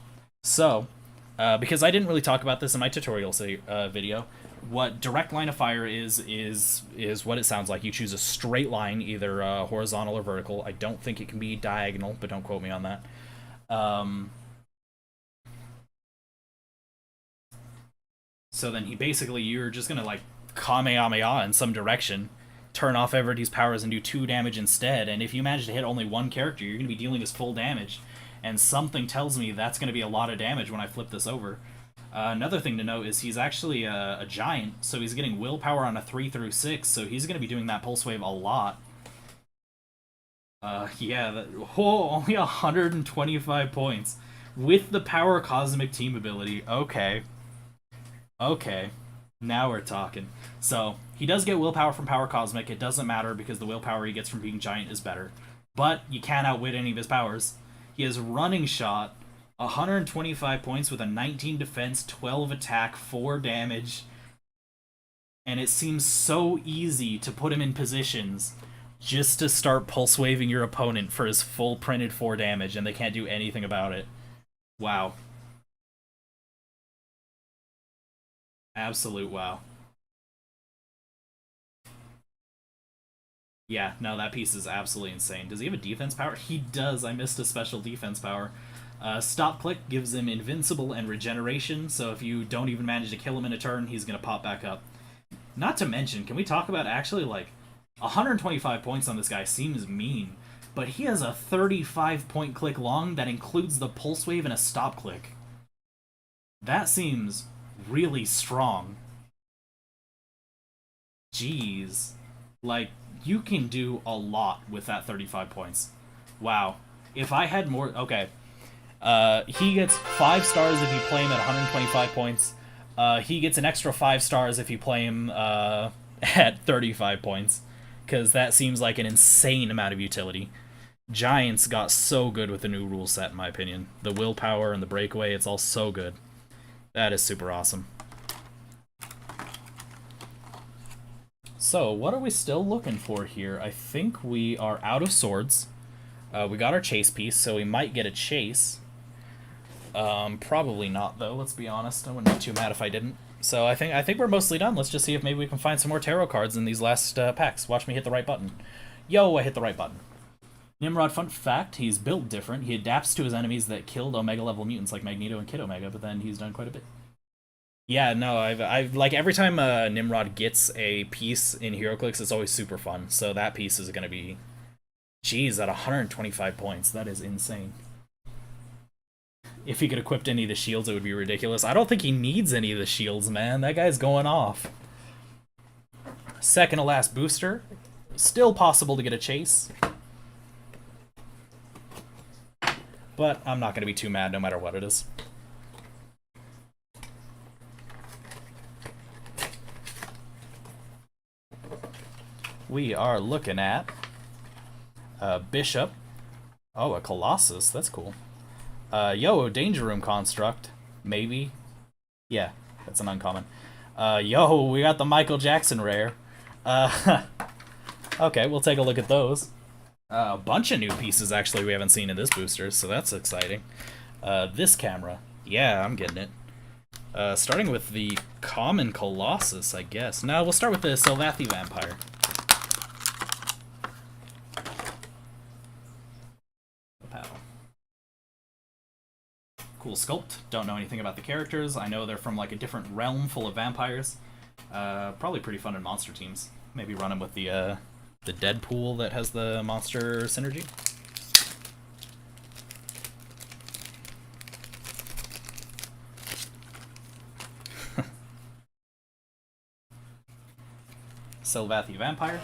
So, because I didn't really talk about this in my tutorial video, what direct line of fire is what it sounds like. You choose a straight line, either horizontal or vertical. I don't think it can be diagonal, but don't quote me on that. So then you're just gonna like Kamehameha in some direction, turn off everybody's powers and do 2 damage instead, and if you manage to hit only one character, you're gonna be dealing his full damage. And something tells me that's going to be a lot of damage when I flip this over. Another thing to note is he's actually a giant, so he's getting willpower on a 3 through 6, so he's going to be doing that pulse wave a lot. Yeah, only 125 points. With the Power Cosmic Team ability. Okay. Okay. Now we're talking. So, he does get willpower from Power Cosmic. It doesn't matter because the willpower he gets from being giant is better. But you can't outwit any of his powers. He has Running Shot, 125 points with a 19 defense, 12 attack, 4 damage. And it seems so easy to put him in positions just to start pulse waving your opponent for his full printed 4 damage, and they can't do anything about it. Wow. Absolute wow. Yeah, no, that piece is absolutely insane. Does he have a defense power? He does. I missed a special defense power. Stop Click gives him Invincible and Regeneration, so if you don't even manage to kill him in a turn, he's going to pop back up. Not to mention, can we talk about actually, like, 125 points on this guy seems mean, but he has a 35-point click long that includes the Pulse Wave and a Stop Click. That seems really strong. Jeez. Like, you can do a lot with that 35 points. Wow. If I had more... Okay. He gets 5 stars if you play him at 125 points. He gets an extra 5 stars if you play him at 35 points. Because that seems like an insane amount of utility. Giants got so good with the new rule set, in my opinion. The willpower and the breakaway, it's all so good. That is super awesome. So, what are we still looking for here? I think we are out of swords. We got our chase piece, so we might get a chase. Probably not, though, let's be honest. I wouldn't be too mad if I didn't. So I think we're mostly done. Let's just see if maybe we can find some more tarot cards in these last packs. Watch me hit the right button. Yo, I hit the right button. Nimrod, fun fact, he's built different. He adapts to his enemies that killed Omega-level mutants like Magneto and Kid Omega, but then he's done quite a bit. Yeah, no, I've like, every time Nimrod gets a piece in Heroclix, it's always super fun. So that piece is going to be... Jeez, at 125 points. That is insane. If he could equip any of the shields, it would be ridiculous. I don't think he needs any of the shields, man. That guy's going off. Second to last booster. Still possible to get a chase. But I'm not going to be too mad no matter what it is. We are looking at Bishop, Oh, a Colossus. That's cool. Yo, a Danger Room construct. Maybe. Yeah, that's an uncommon. Yo, we got the Michael Jackson rare. Uh, okay, we'll take a look at those. A bunch of new pieces, actually, we haven't seen in this booster, so that's exciting. This camera. Yeah, I'm getting it. Starting with the common Colossus, I guess. No, we'll start with the Sylvathi Vampire. Cool sculpt. Don't know anything about the characters. I know they're from like a different realm full of vampires. Probably pretty fun in monster teams. Maybe run them with the Deadpool that has the monster synergy. Sylvathi Vampire.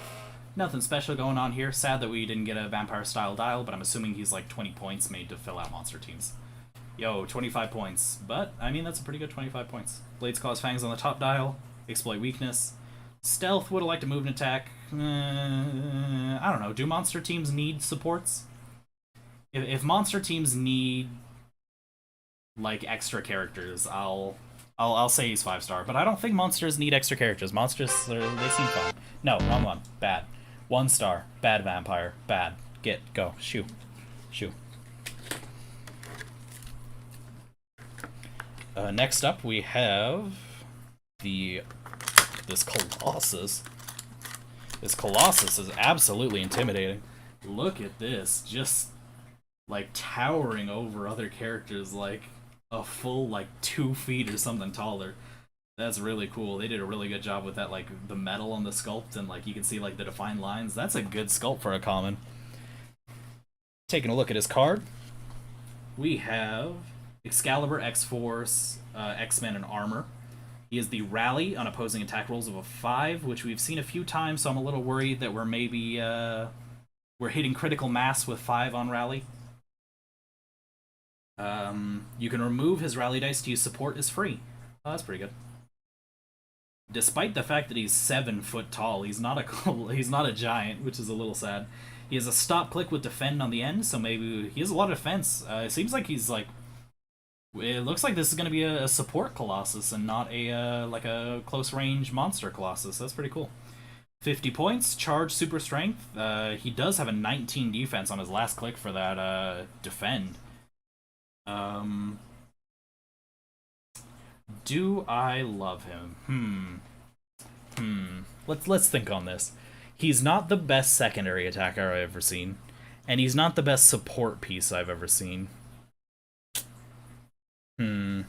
Nothing special going on here. Sad that we didn't get a vampire style dial, but I'm assuming he's like 20 points made to fill out monster teams. Yo, 25 points. But, I mean, that's a pretty good 25 points. Blades Claw's Fangs on the top dial. Exploit weakness. Stealth, would have liked to move and attack. I don't know. Do monster teams need supports? If monster teams need, like, extra characters, I'll say he's 5-star. But I don't think monsters need extra characters. Monsters, they seem fun. No, wrong one. Bad. 1-star. Bad vampire. Bad. Go. Shoo. Next up, we have this Colossus. This Colossus is absolutely intimidating. Look at this, just like towering over other characters, like a full like 2 feet or something taller. That's really cool. They did a really good job with that, like the metal on the sculpt, and like you can see like the defined lines. That's a good sculpt for a common. Taking a look at his card, we have Excalibur, X-Force, X-Men, and Armor. He is the Rally on opposing attack rolls of a 5, which we've seen a few times, so I'm a little worried that we're maybe we're hitting critical mass with 5 on Rally. You can remove his Rally dice to use support is free. Oh, that's pretty good. Despite the fact that he's 7 foot tall, he's not a giant, which is a little sad. He has a stop click with defend on the end, so maybe he has a lot of defense. It seems like he's like, it looks like this is going to be a support Colossus and not a like a close range monster Colossus. That's pretty cool. 50 points, charge, super strength. He does have a 19 defense on his last click for that defend. Do I love him? Let's think on this. He's not the best secondary attacker I've ever seen, and he's not the best support piece I've ever seen. You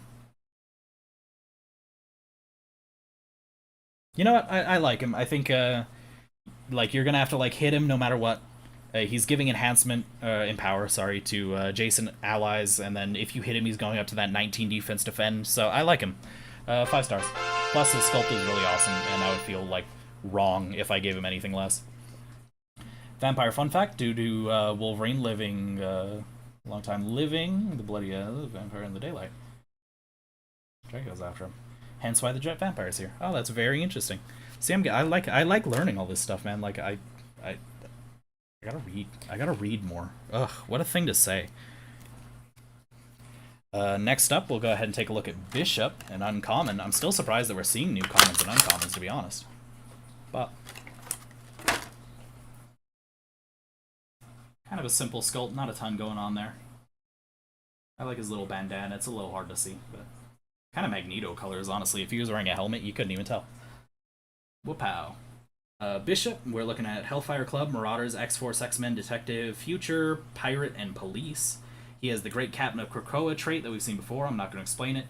know what? I like him. I think like you're gonna have to like hit him no matter what. He's giving enhancement, empower, sorry, to adjacent allies, and then if you hit him, he's going up to that 19 defense defend. So I like him. 5 stars. Plus his sculpt is really awesome, and I would feel like wrong if I gave him anything less. Vampire fun fact: due to Wolverine living long time living the bloody vampire in the daylight, Draco's after him. Hence why the jet vampire is here. Oh, that's very interesting. See, I like learning all this stuff, man. Like I gotta read more. Ugh, what a thing to say. Next up, we'll go ahead and take a look at Bishop and Uncommon. I'm still surprised that we're seeing new commons and uncommons, to be honest. But kind of a simple sculpt, not a ton going on there. I like his little bandana. It's a little hard to see, but kind of Magneto colors, honestly. If he was wearing a helmet, you couldn't even tell. Whoop-pow. Bishop, we're looking at Hellfire Club, Marauders, X-Force, X-Men, Detective, Future, Pirate, and Police. He has the Great Captain of Krakoa trait that we've seen before. I'm not going to explain it.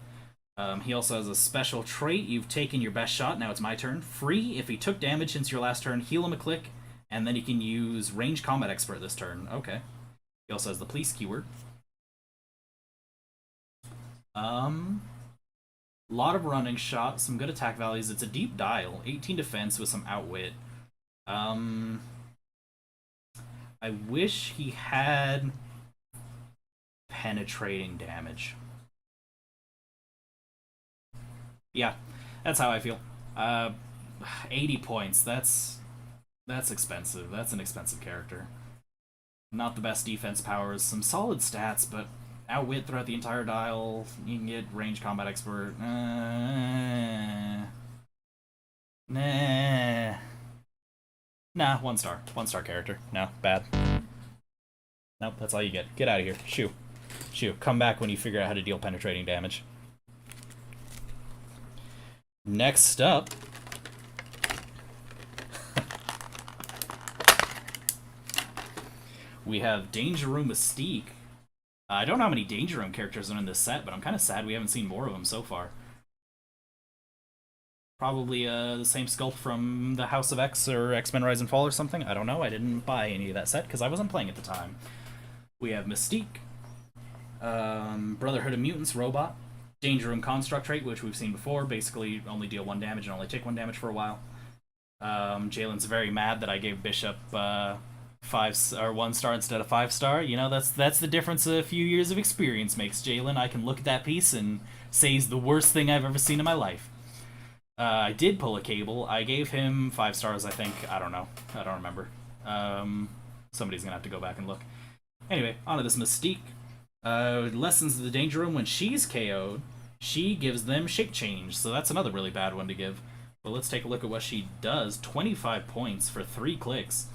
He also has a special trait. You've taken your best shot. Now it's my turn. Free. If he took damage since your last turn, heal him a click, and then he can use Range Combat Expert this turn. Okay. He also has the Police keyword. Lot of running shot, some good attack values. It's a deep dial, 18 defense with some outwit. I wish he had penetrating damage. Yeah, that's how I feel. 80 points. That's expensive. That's an expensive character. Not the best defense powers. Some solid stats, but outwit throughout the entire dial. You can get range combat expert. Nah. Nah, 1 star. 1 star character. No, bad. Nope, that's all you get. Get out of here. Shoo. Shoo. Come back when you figure out how to deal penetrating damage. Next up... we have Danger Room Mystique. I don't know how many Danger Room characters are in this set, but I'm kind of sad we haven't seen more of them so far. Probably the same sculpt from the House of X or X-Men Rise and Fall or something. I don't know. I didn't buy any of that set because I wasn't playing at the time. We have Mystique, Brotherhood of Mutants Robot, Danger Room Construct trait, which we've seen before. Basically, only deal 1 damage and only take 1 damage for a while. Jalen's very mad that I gave Bishop 1 star instead of 5 star. You know, that's the difference a few years of experience makes, Jalen. I can look at that piece and say he's the worst thing I've ever seen in my life. I did pull a Cable. I gave him 5 stars, I think. I don't know. I don't remember. Somebody's gonna have to go back and look. Anyway, onto this Mystique. Lessons of the Danger Room. When she's KO'd, she gives them Shape Change, so that's another really bad one to give. But let's take a look at what she does. 25 points for 3 clicks.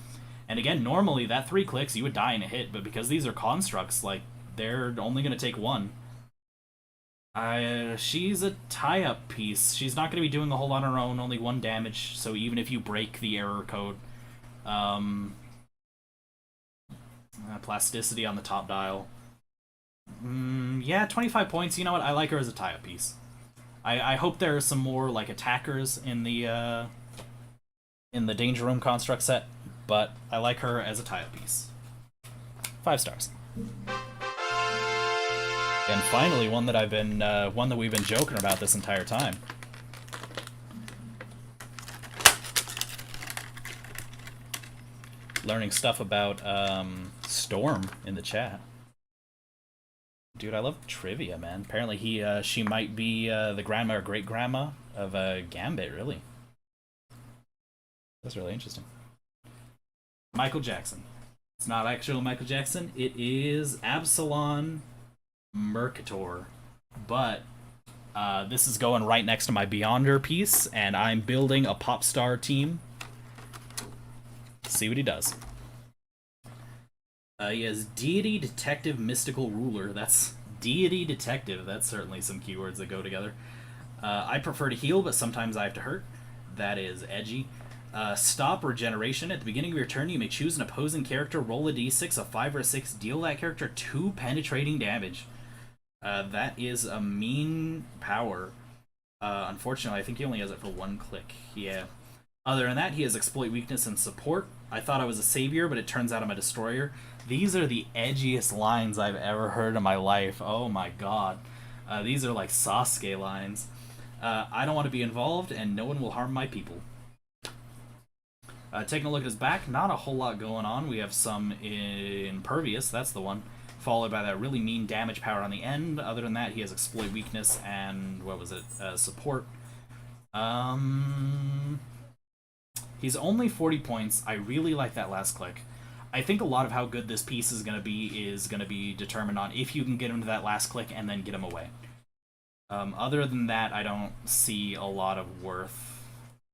And again, normally that 3 clicks, you would die in a hit, but because these are constructs, like, they're only gonna take 1. She's a tie-up piece. She's not going to be doing a whole lot on her own, only 1 damage, so even if you break the error code, plasticity on the top dial. Yeah, 25 points. You know what? I like her as a tie-up piece. I hope there are some more, like, attackers in the Danger Room construct set, but I like her as a tie-up piece. 5 stars. And finally, one that we've been joking about this entire time. Learning stuff about Storm in the chat. Dude, I love trivia, man. Apparently she might be the grandma or great grandma of Gambit, really. That's really interesting. Michael Jackson. It's not actual Michael Jackson. It is Absalon Mercator, but this is going right next to my Beyonder piece, and I'm building a pop star team. See what he does. He has Deity, Detective, Mystical Ruler. That's Deity, Detective. That's certainly some keywords that go together. I prefer to heal, but sometimes I have to hurt. That is edgy. Stop Regeneration. At the beginning of your turn, you may choose an opposing character, roll a d6, a 5 or a 6, deal that character 2 penetrating damage. That is a mean power. Unfortunately, I think he only has it for 1 click. Yeah. Other than that, he has Exploit, Weakness, and Support. I thought I was a Savior, but it turns out I'm a Destroyer. These are the edgiest lines I've ever heard in my life. Oh my god. These are like Sasuke lines. I don't want to be involved, and no one will harm my people. Taking a look at his back, not a whole lot going on. We have some Impervious, that's the one. Followed by that really mean damage power on the end. Other than that, he has Exploit, Weakness, and what was it? Support. He's only 40 points. I really like that last click. I think a lot of how good this piece is going to be determined on if you can get him to that last click and then get him away. Other than that, I don't see a lot of worth.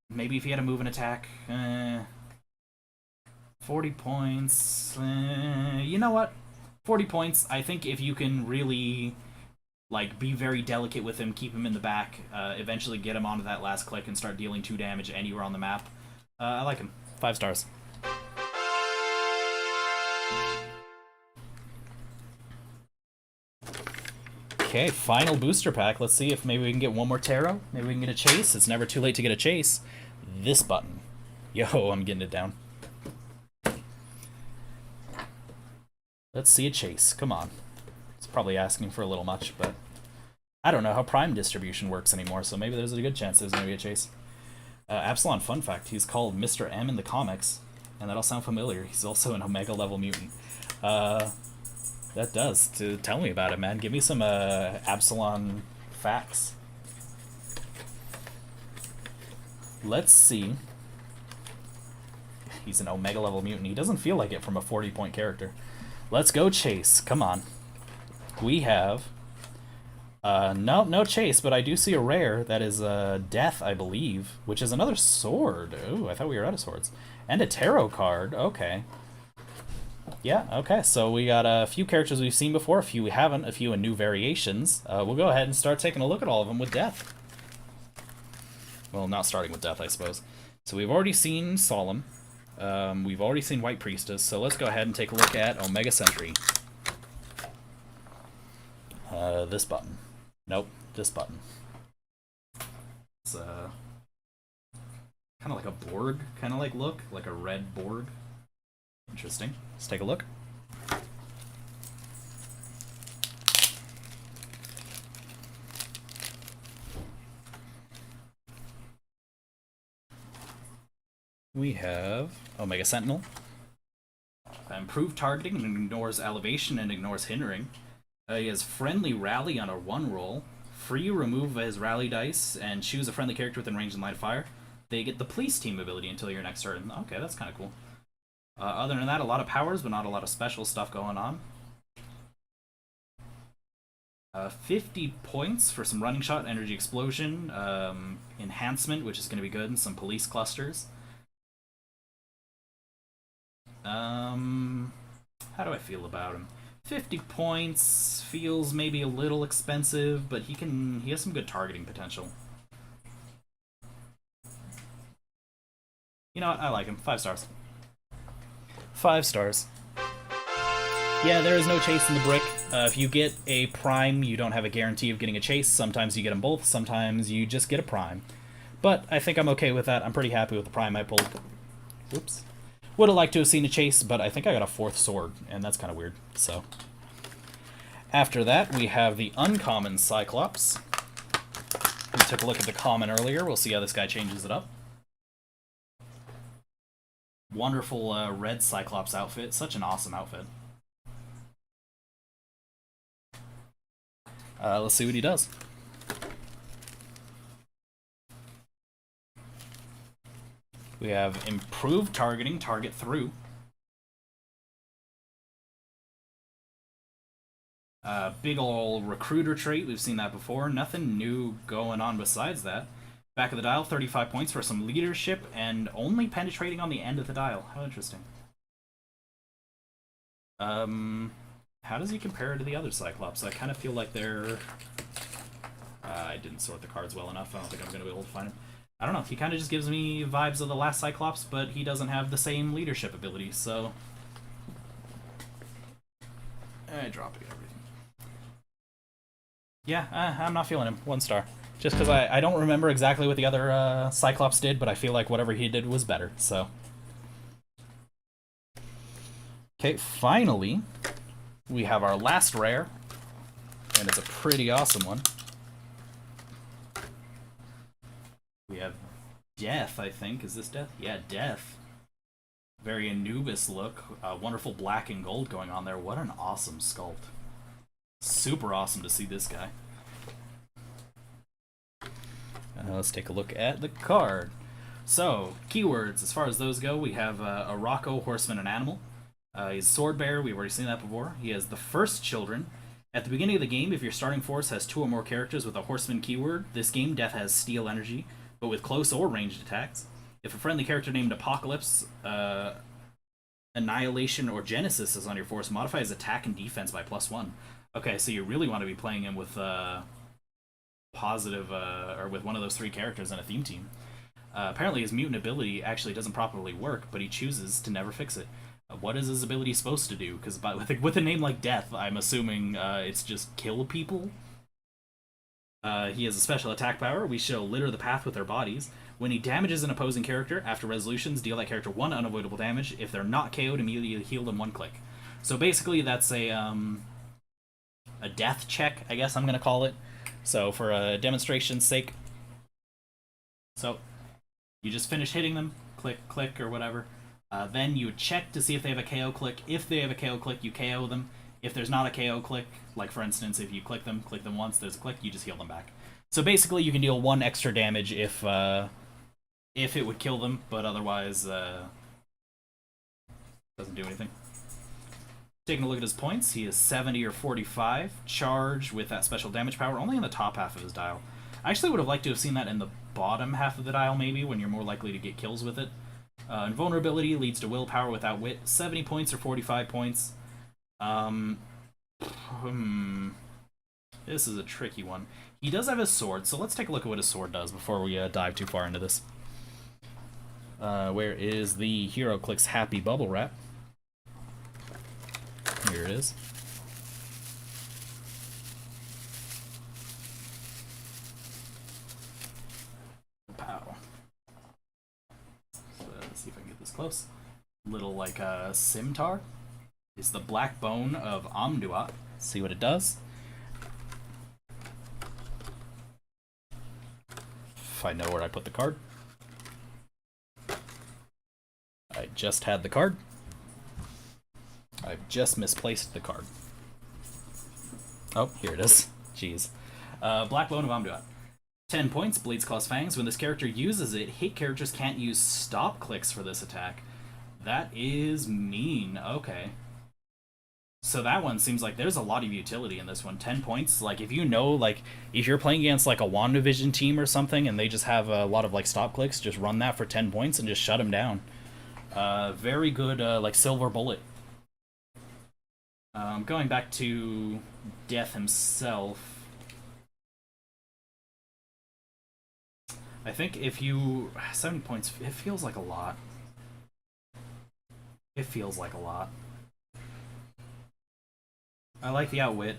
Maybe if he had a move and attack. 40 points. You know what? 40 points. I think if you can really, like, be very delicate with him, keep him in the back, eventually get him onto that last click and start dealing 2 damage anywhere on the map. I like him. 5 stars. Okay, final booster pack. Let's see if maybe we can get one more tarot. Maybe we can get a chase. It's never too late to get a chase. This button. Yo, I'm getting it down. Let's see a chase. Come on. It's probably asking for a little much, but I don't know how Prime distribution works anymore, so maybe there's a good chance there's going to be a chase. Absalon, fun fact, he's called Mr. M in the comics, and that'll sound familiar. He's also an Omega level mutant. That does. Tell me about it, man. Give me some Absalon facts. Let's see. He's an Omega level mutant. He doesn't feel like it from a 40-point character. Let's go Chase. Come on. We have... no Chase, but I do see a rare that is Death, I believe, which is another sword. Ooh, I thought we were out of swords. And a tarot card. Okay. Yeah, okay, so we got a few characters we've seen before, a few we haven't, a few in new variations. We'll go ahead and start taking a look at all of them with Death. Well, not starting with Death, I suppose. So we've already seen Solemn. We've already seen White Priestess, so let's go ahead and take a look at Omega Sentry. This button. Nope, this button. It's kind of like a Borg kind of like look, like a red Borg. Interesting. Let's take a look. We have Omega Sentinel. Improved targeting and ignores elevation and ignores hindering. He has friendly rally on a 1 roll. Free remove his rally dice and choose a friendly character within range and line of fire. They get the police team ability until your next turn. Okay, that's kind of cool. Other than that, a lot of powers, but not a lot of special stuff going on. 50 points for some running shot, energy explosion, enhancement, which is going to be good, and some police clusters. How do I feel about him? 50 points feels maybe a little expensive, but he has some good targeting potential. You know what? I like him. 5 stars. 5 stars. Yeah, there is no chase in the brick. If you get a prime, you don't have a guarantee of getting a chase. Sometimes you get them both, sometimes you just get a prime. But I think I'm okay with that. I'm pretty happy with the prime I pulled. Oops. Would have liked to have seen a chase, but I think I got a 4th sword, and that's kind of weird, so. After that, we have the uncommon Cyclops. We took a look at the common earlier. We'll see how this guy changes it up. Wonderful red Cyclops outfit. Such an awesome outfit. Let's see what he does. We have improved targeting, target through. Big ol' recruiter trait, we've seen that before. Nothing new going on besides that. Back of the dial, 35 points for some leadership, and only penetrating on the end of the dial. How interesting. How does he compare to the other Cyclops? I kind of feel like they're... I didn't sort the cards well enough. I don't think I'm going to be able to find him. I don't know. He kind of just gives me vibes of the last Cyclops, but he doesn't have the same leadership ability, so... dropping everything. Yeah, I'm not feeling him. 1 star. Just because I don't remember exactly what the other Cyclops did, but I feel like whatever he did was better, so... Okay, finally, we have our last rare, and it's a pretty awesome one. We have Death, I think. Is this Death? Yeah, Death. Very Anubis look. Wonderful black and gold going on there. What an awesome sculpt. Super awesome to see this guy. Let's take a look at the card. So, keywords, as far as those go, we have a Rocco, Horseman, and Animal. He's Sword Bearer, we've already seen that before. He has the First Children. At the beginning of the game, if your starting force has 2 or more characters with a Horseman keyword, this game, Death has Steel Energy, but with close or ranged attacks. If a friendly character named Apocalypse, Annihilation, or Genesis is on your force, modify his attack and defense by +1. Okay, so you really want to be playing him with positive, or with one of those 3 characters in a theme team. Apparently his mutant ability actually doesn't properly work, but he chooses to never fix it. What is his ability supposed to do? Because with a name like Death, I'm assuming it's just kill people. He has a special attack power. We shall litter the path with our bodies. When he damages an opposing character, after resolutions, deal that character 1 unavoidable damage. If they're not KO'd, immediately heal them 1 click. So basically that's a death check, I guess I'm going to call it. So for a demonstration's sake. So you just finish hitting them, click, click, or whatever. Then you check to see if they have a KO click. If they have a KO click, you KO them. If there's not a KO click, like for instance, if you click them once, there's a click, you just heal them back. So basically you can deal 1 extra damage if it would kill them, but otherwise Doesn't do anything. Taking a look at his points, he is 70 or 45, charged with that special damage power only in the top half of his dial. I actually would have liked to have seen that in the bottom half of the dial, maybe, when you're more likely to get kills with it. Invulnerability leads to willpower without wit, 70 points or 45 points. This is a tricky one. He does have his sword, so let's take a look at what his sword does before we dive too far into this. Where is the Heroclix Happy Bubble Wrap? Here it is. Pow. So let's see if I can get this close. Little like a scimitar. It's the black bone of Amduat. See what it does. If I know where I put the card. I just had the card. I've just misplaced the card. Oh, here it is. Jeez. Black Bone of Amduat. 10 points, Bleeds Claws Fangs. When this character uses it, hit characters can't use stop clicks for this attack. That is mean. Okay. So that one seems like there's a lot of utility in this one. 10 points, like if you know, like if you're playing against like a WandaVision team or something and they just have a lot of like stop clicks, just run that for 10 points and just shut them down. Very good like silver bullet. Going back to Death himself, I think if you 70 points, it feels like a lot. It feels like a lot. I like the outwit.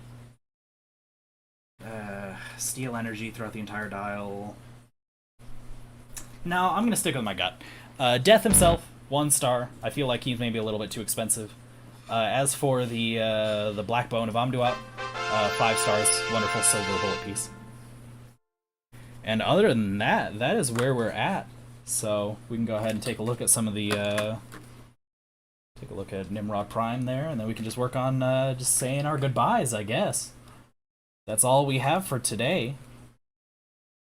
Steal energy throughout the entire dial. No, I'm gonna stick with my gut. Death himself, 1 star. I feel like he's maybe a little bit too expensive. As for the Black Bone of Amduat, 5 stars, wonderful silver bullet piece. And other than that, that is where we're at. So we can go ahead and take a look at some of the take a look at Nimrod Prime there, and then we can just work on just saying our goodbyes, I guess. That's all we have for today.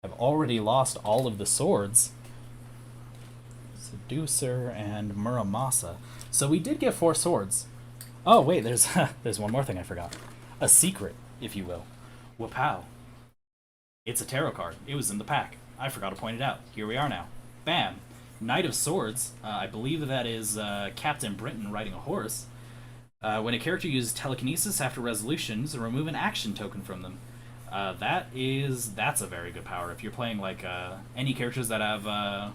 I've already lost all of the swords. Seducer and Muramasa. So we did get 4 swords. Oh, wait, there's there's one more thing I forgot. A secret, if you will. Wapow. It's a tarot card. It was in the pack. I forgot to point it out. Here we are now. Bam. Knight of Swords. I believe that is Captain Britain riding a horse. When a character uses telekinesis after resolutions, remove an action token from them. That's a very good power. If you're playing like any characters that have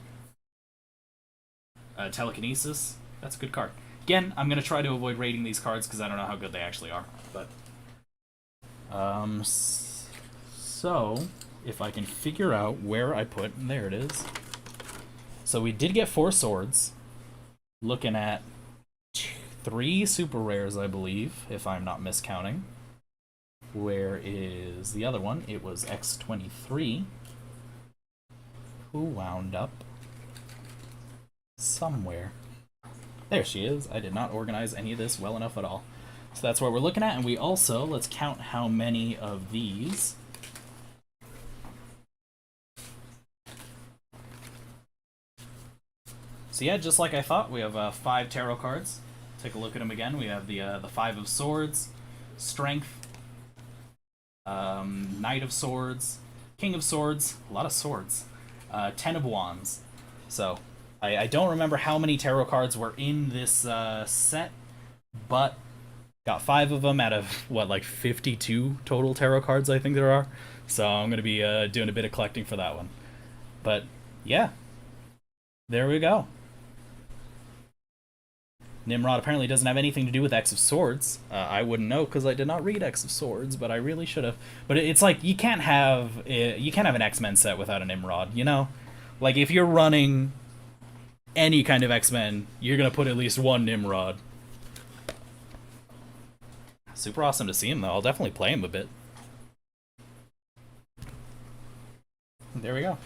telekinesis, that's a good card. Again, I'm gonna try to avoid rating these cards because I don't know how good they actually are. But so if I can figure out where I put, there it is. So we did get 4 swords. Looking at 3 super rares, I believe, if I'm not miscounting. Where is the other one? It was X23. Who wound up somewhere. There she is. I did not organize any of this well enough at all. So that's what we're looking at, and we also, let's count how many of these. So yeah, just like I thought, we have 5 tarot cards. Take a look at them again. We have the 5 of Swords, Strength, Knight of Swords, King of Swords, a lot of swords, 10 of Wands. So I don't remember how many tarot cards were in this set, but got 5 of them out of, what, like 52 total tarot cards I think there are. So I'm going to be doing a bit of collecting for that one. But yeah, there we go. Nimrod apparently doesn't have anything to do with X of Swords. I wouldn't know because I did not read X of Swords, but I really should have. But it's like you can't have an X-Men set without a Nimrod, you know? Like if you're running any kind of X-Men, you're gonna put at least one Nimrod. Super awesome to see him though. I'll definitely play him a bit. There we go.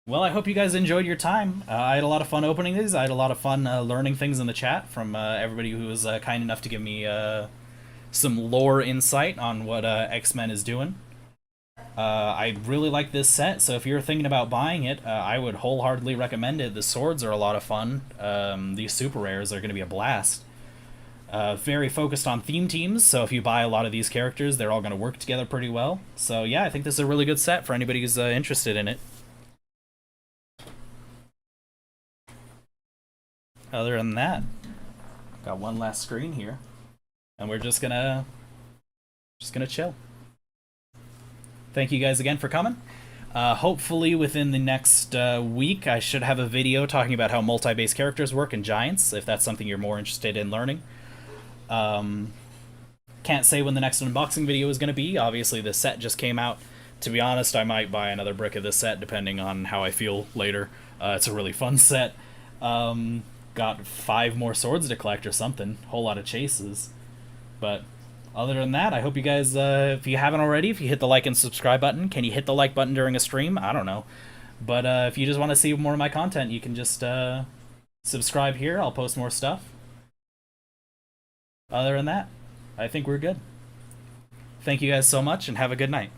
Well, I hope you guys enjoyed your time. I had a lot of fun opening these. I had a lot of fun learning things in the chat from everybody who was kind enough to give me some lore insight on what X-Men is doing. I really like this set, so if you're thinking about buying it, I would wholeheartedly recommend it. The swords are a lot of fun. These super rares are going to be a blast. Very focused on theme teams, so if you buy a lot of these characters, they're all going to work together pretty well. So yeah, I think this is a really good set for anybody who's interested in it. Other than that, got one last screen here, and we're just gonna chill. Thank you guys again for coming. Hopefully within the next week, I should have a video talking about how multi-base characters work in Giants, if that's something you're more interested in learning. Can't say when the next unboxing video is going to be. Obviously, the set just came out. To be honest, I might buy another brick of this set, depending on how I feel later. It's a really fun set. Got 5 more swords to collect or something. Whole lot of chases. But other than that, I hope you guys, if you haven't already, if you hit the like and subscribe button, can you hit the like button during a stream? I don't know. But if you just want to see more of my content, you can just subscribe here. I'll post more stuff. Other than that, I think we're good. Thank you guys so much, and have a good night.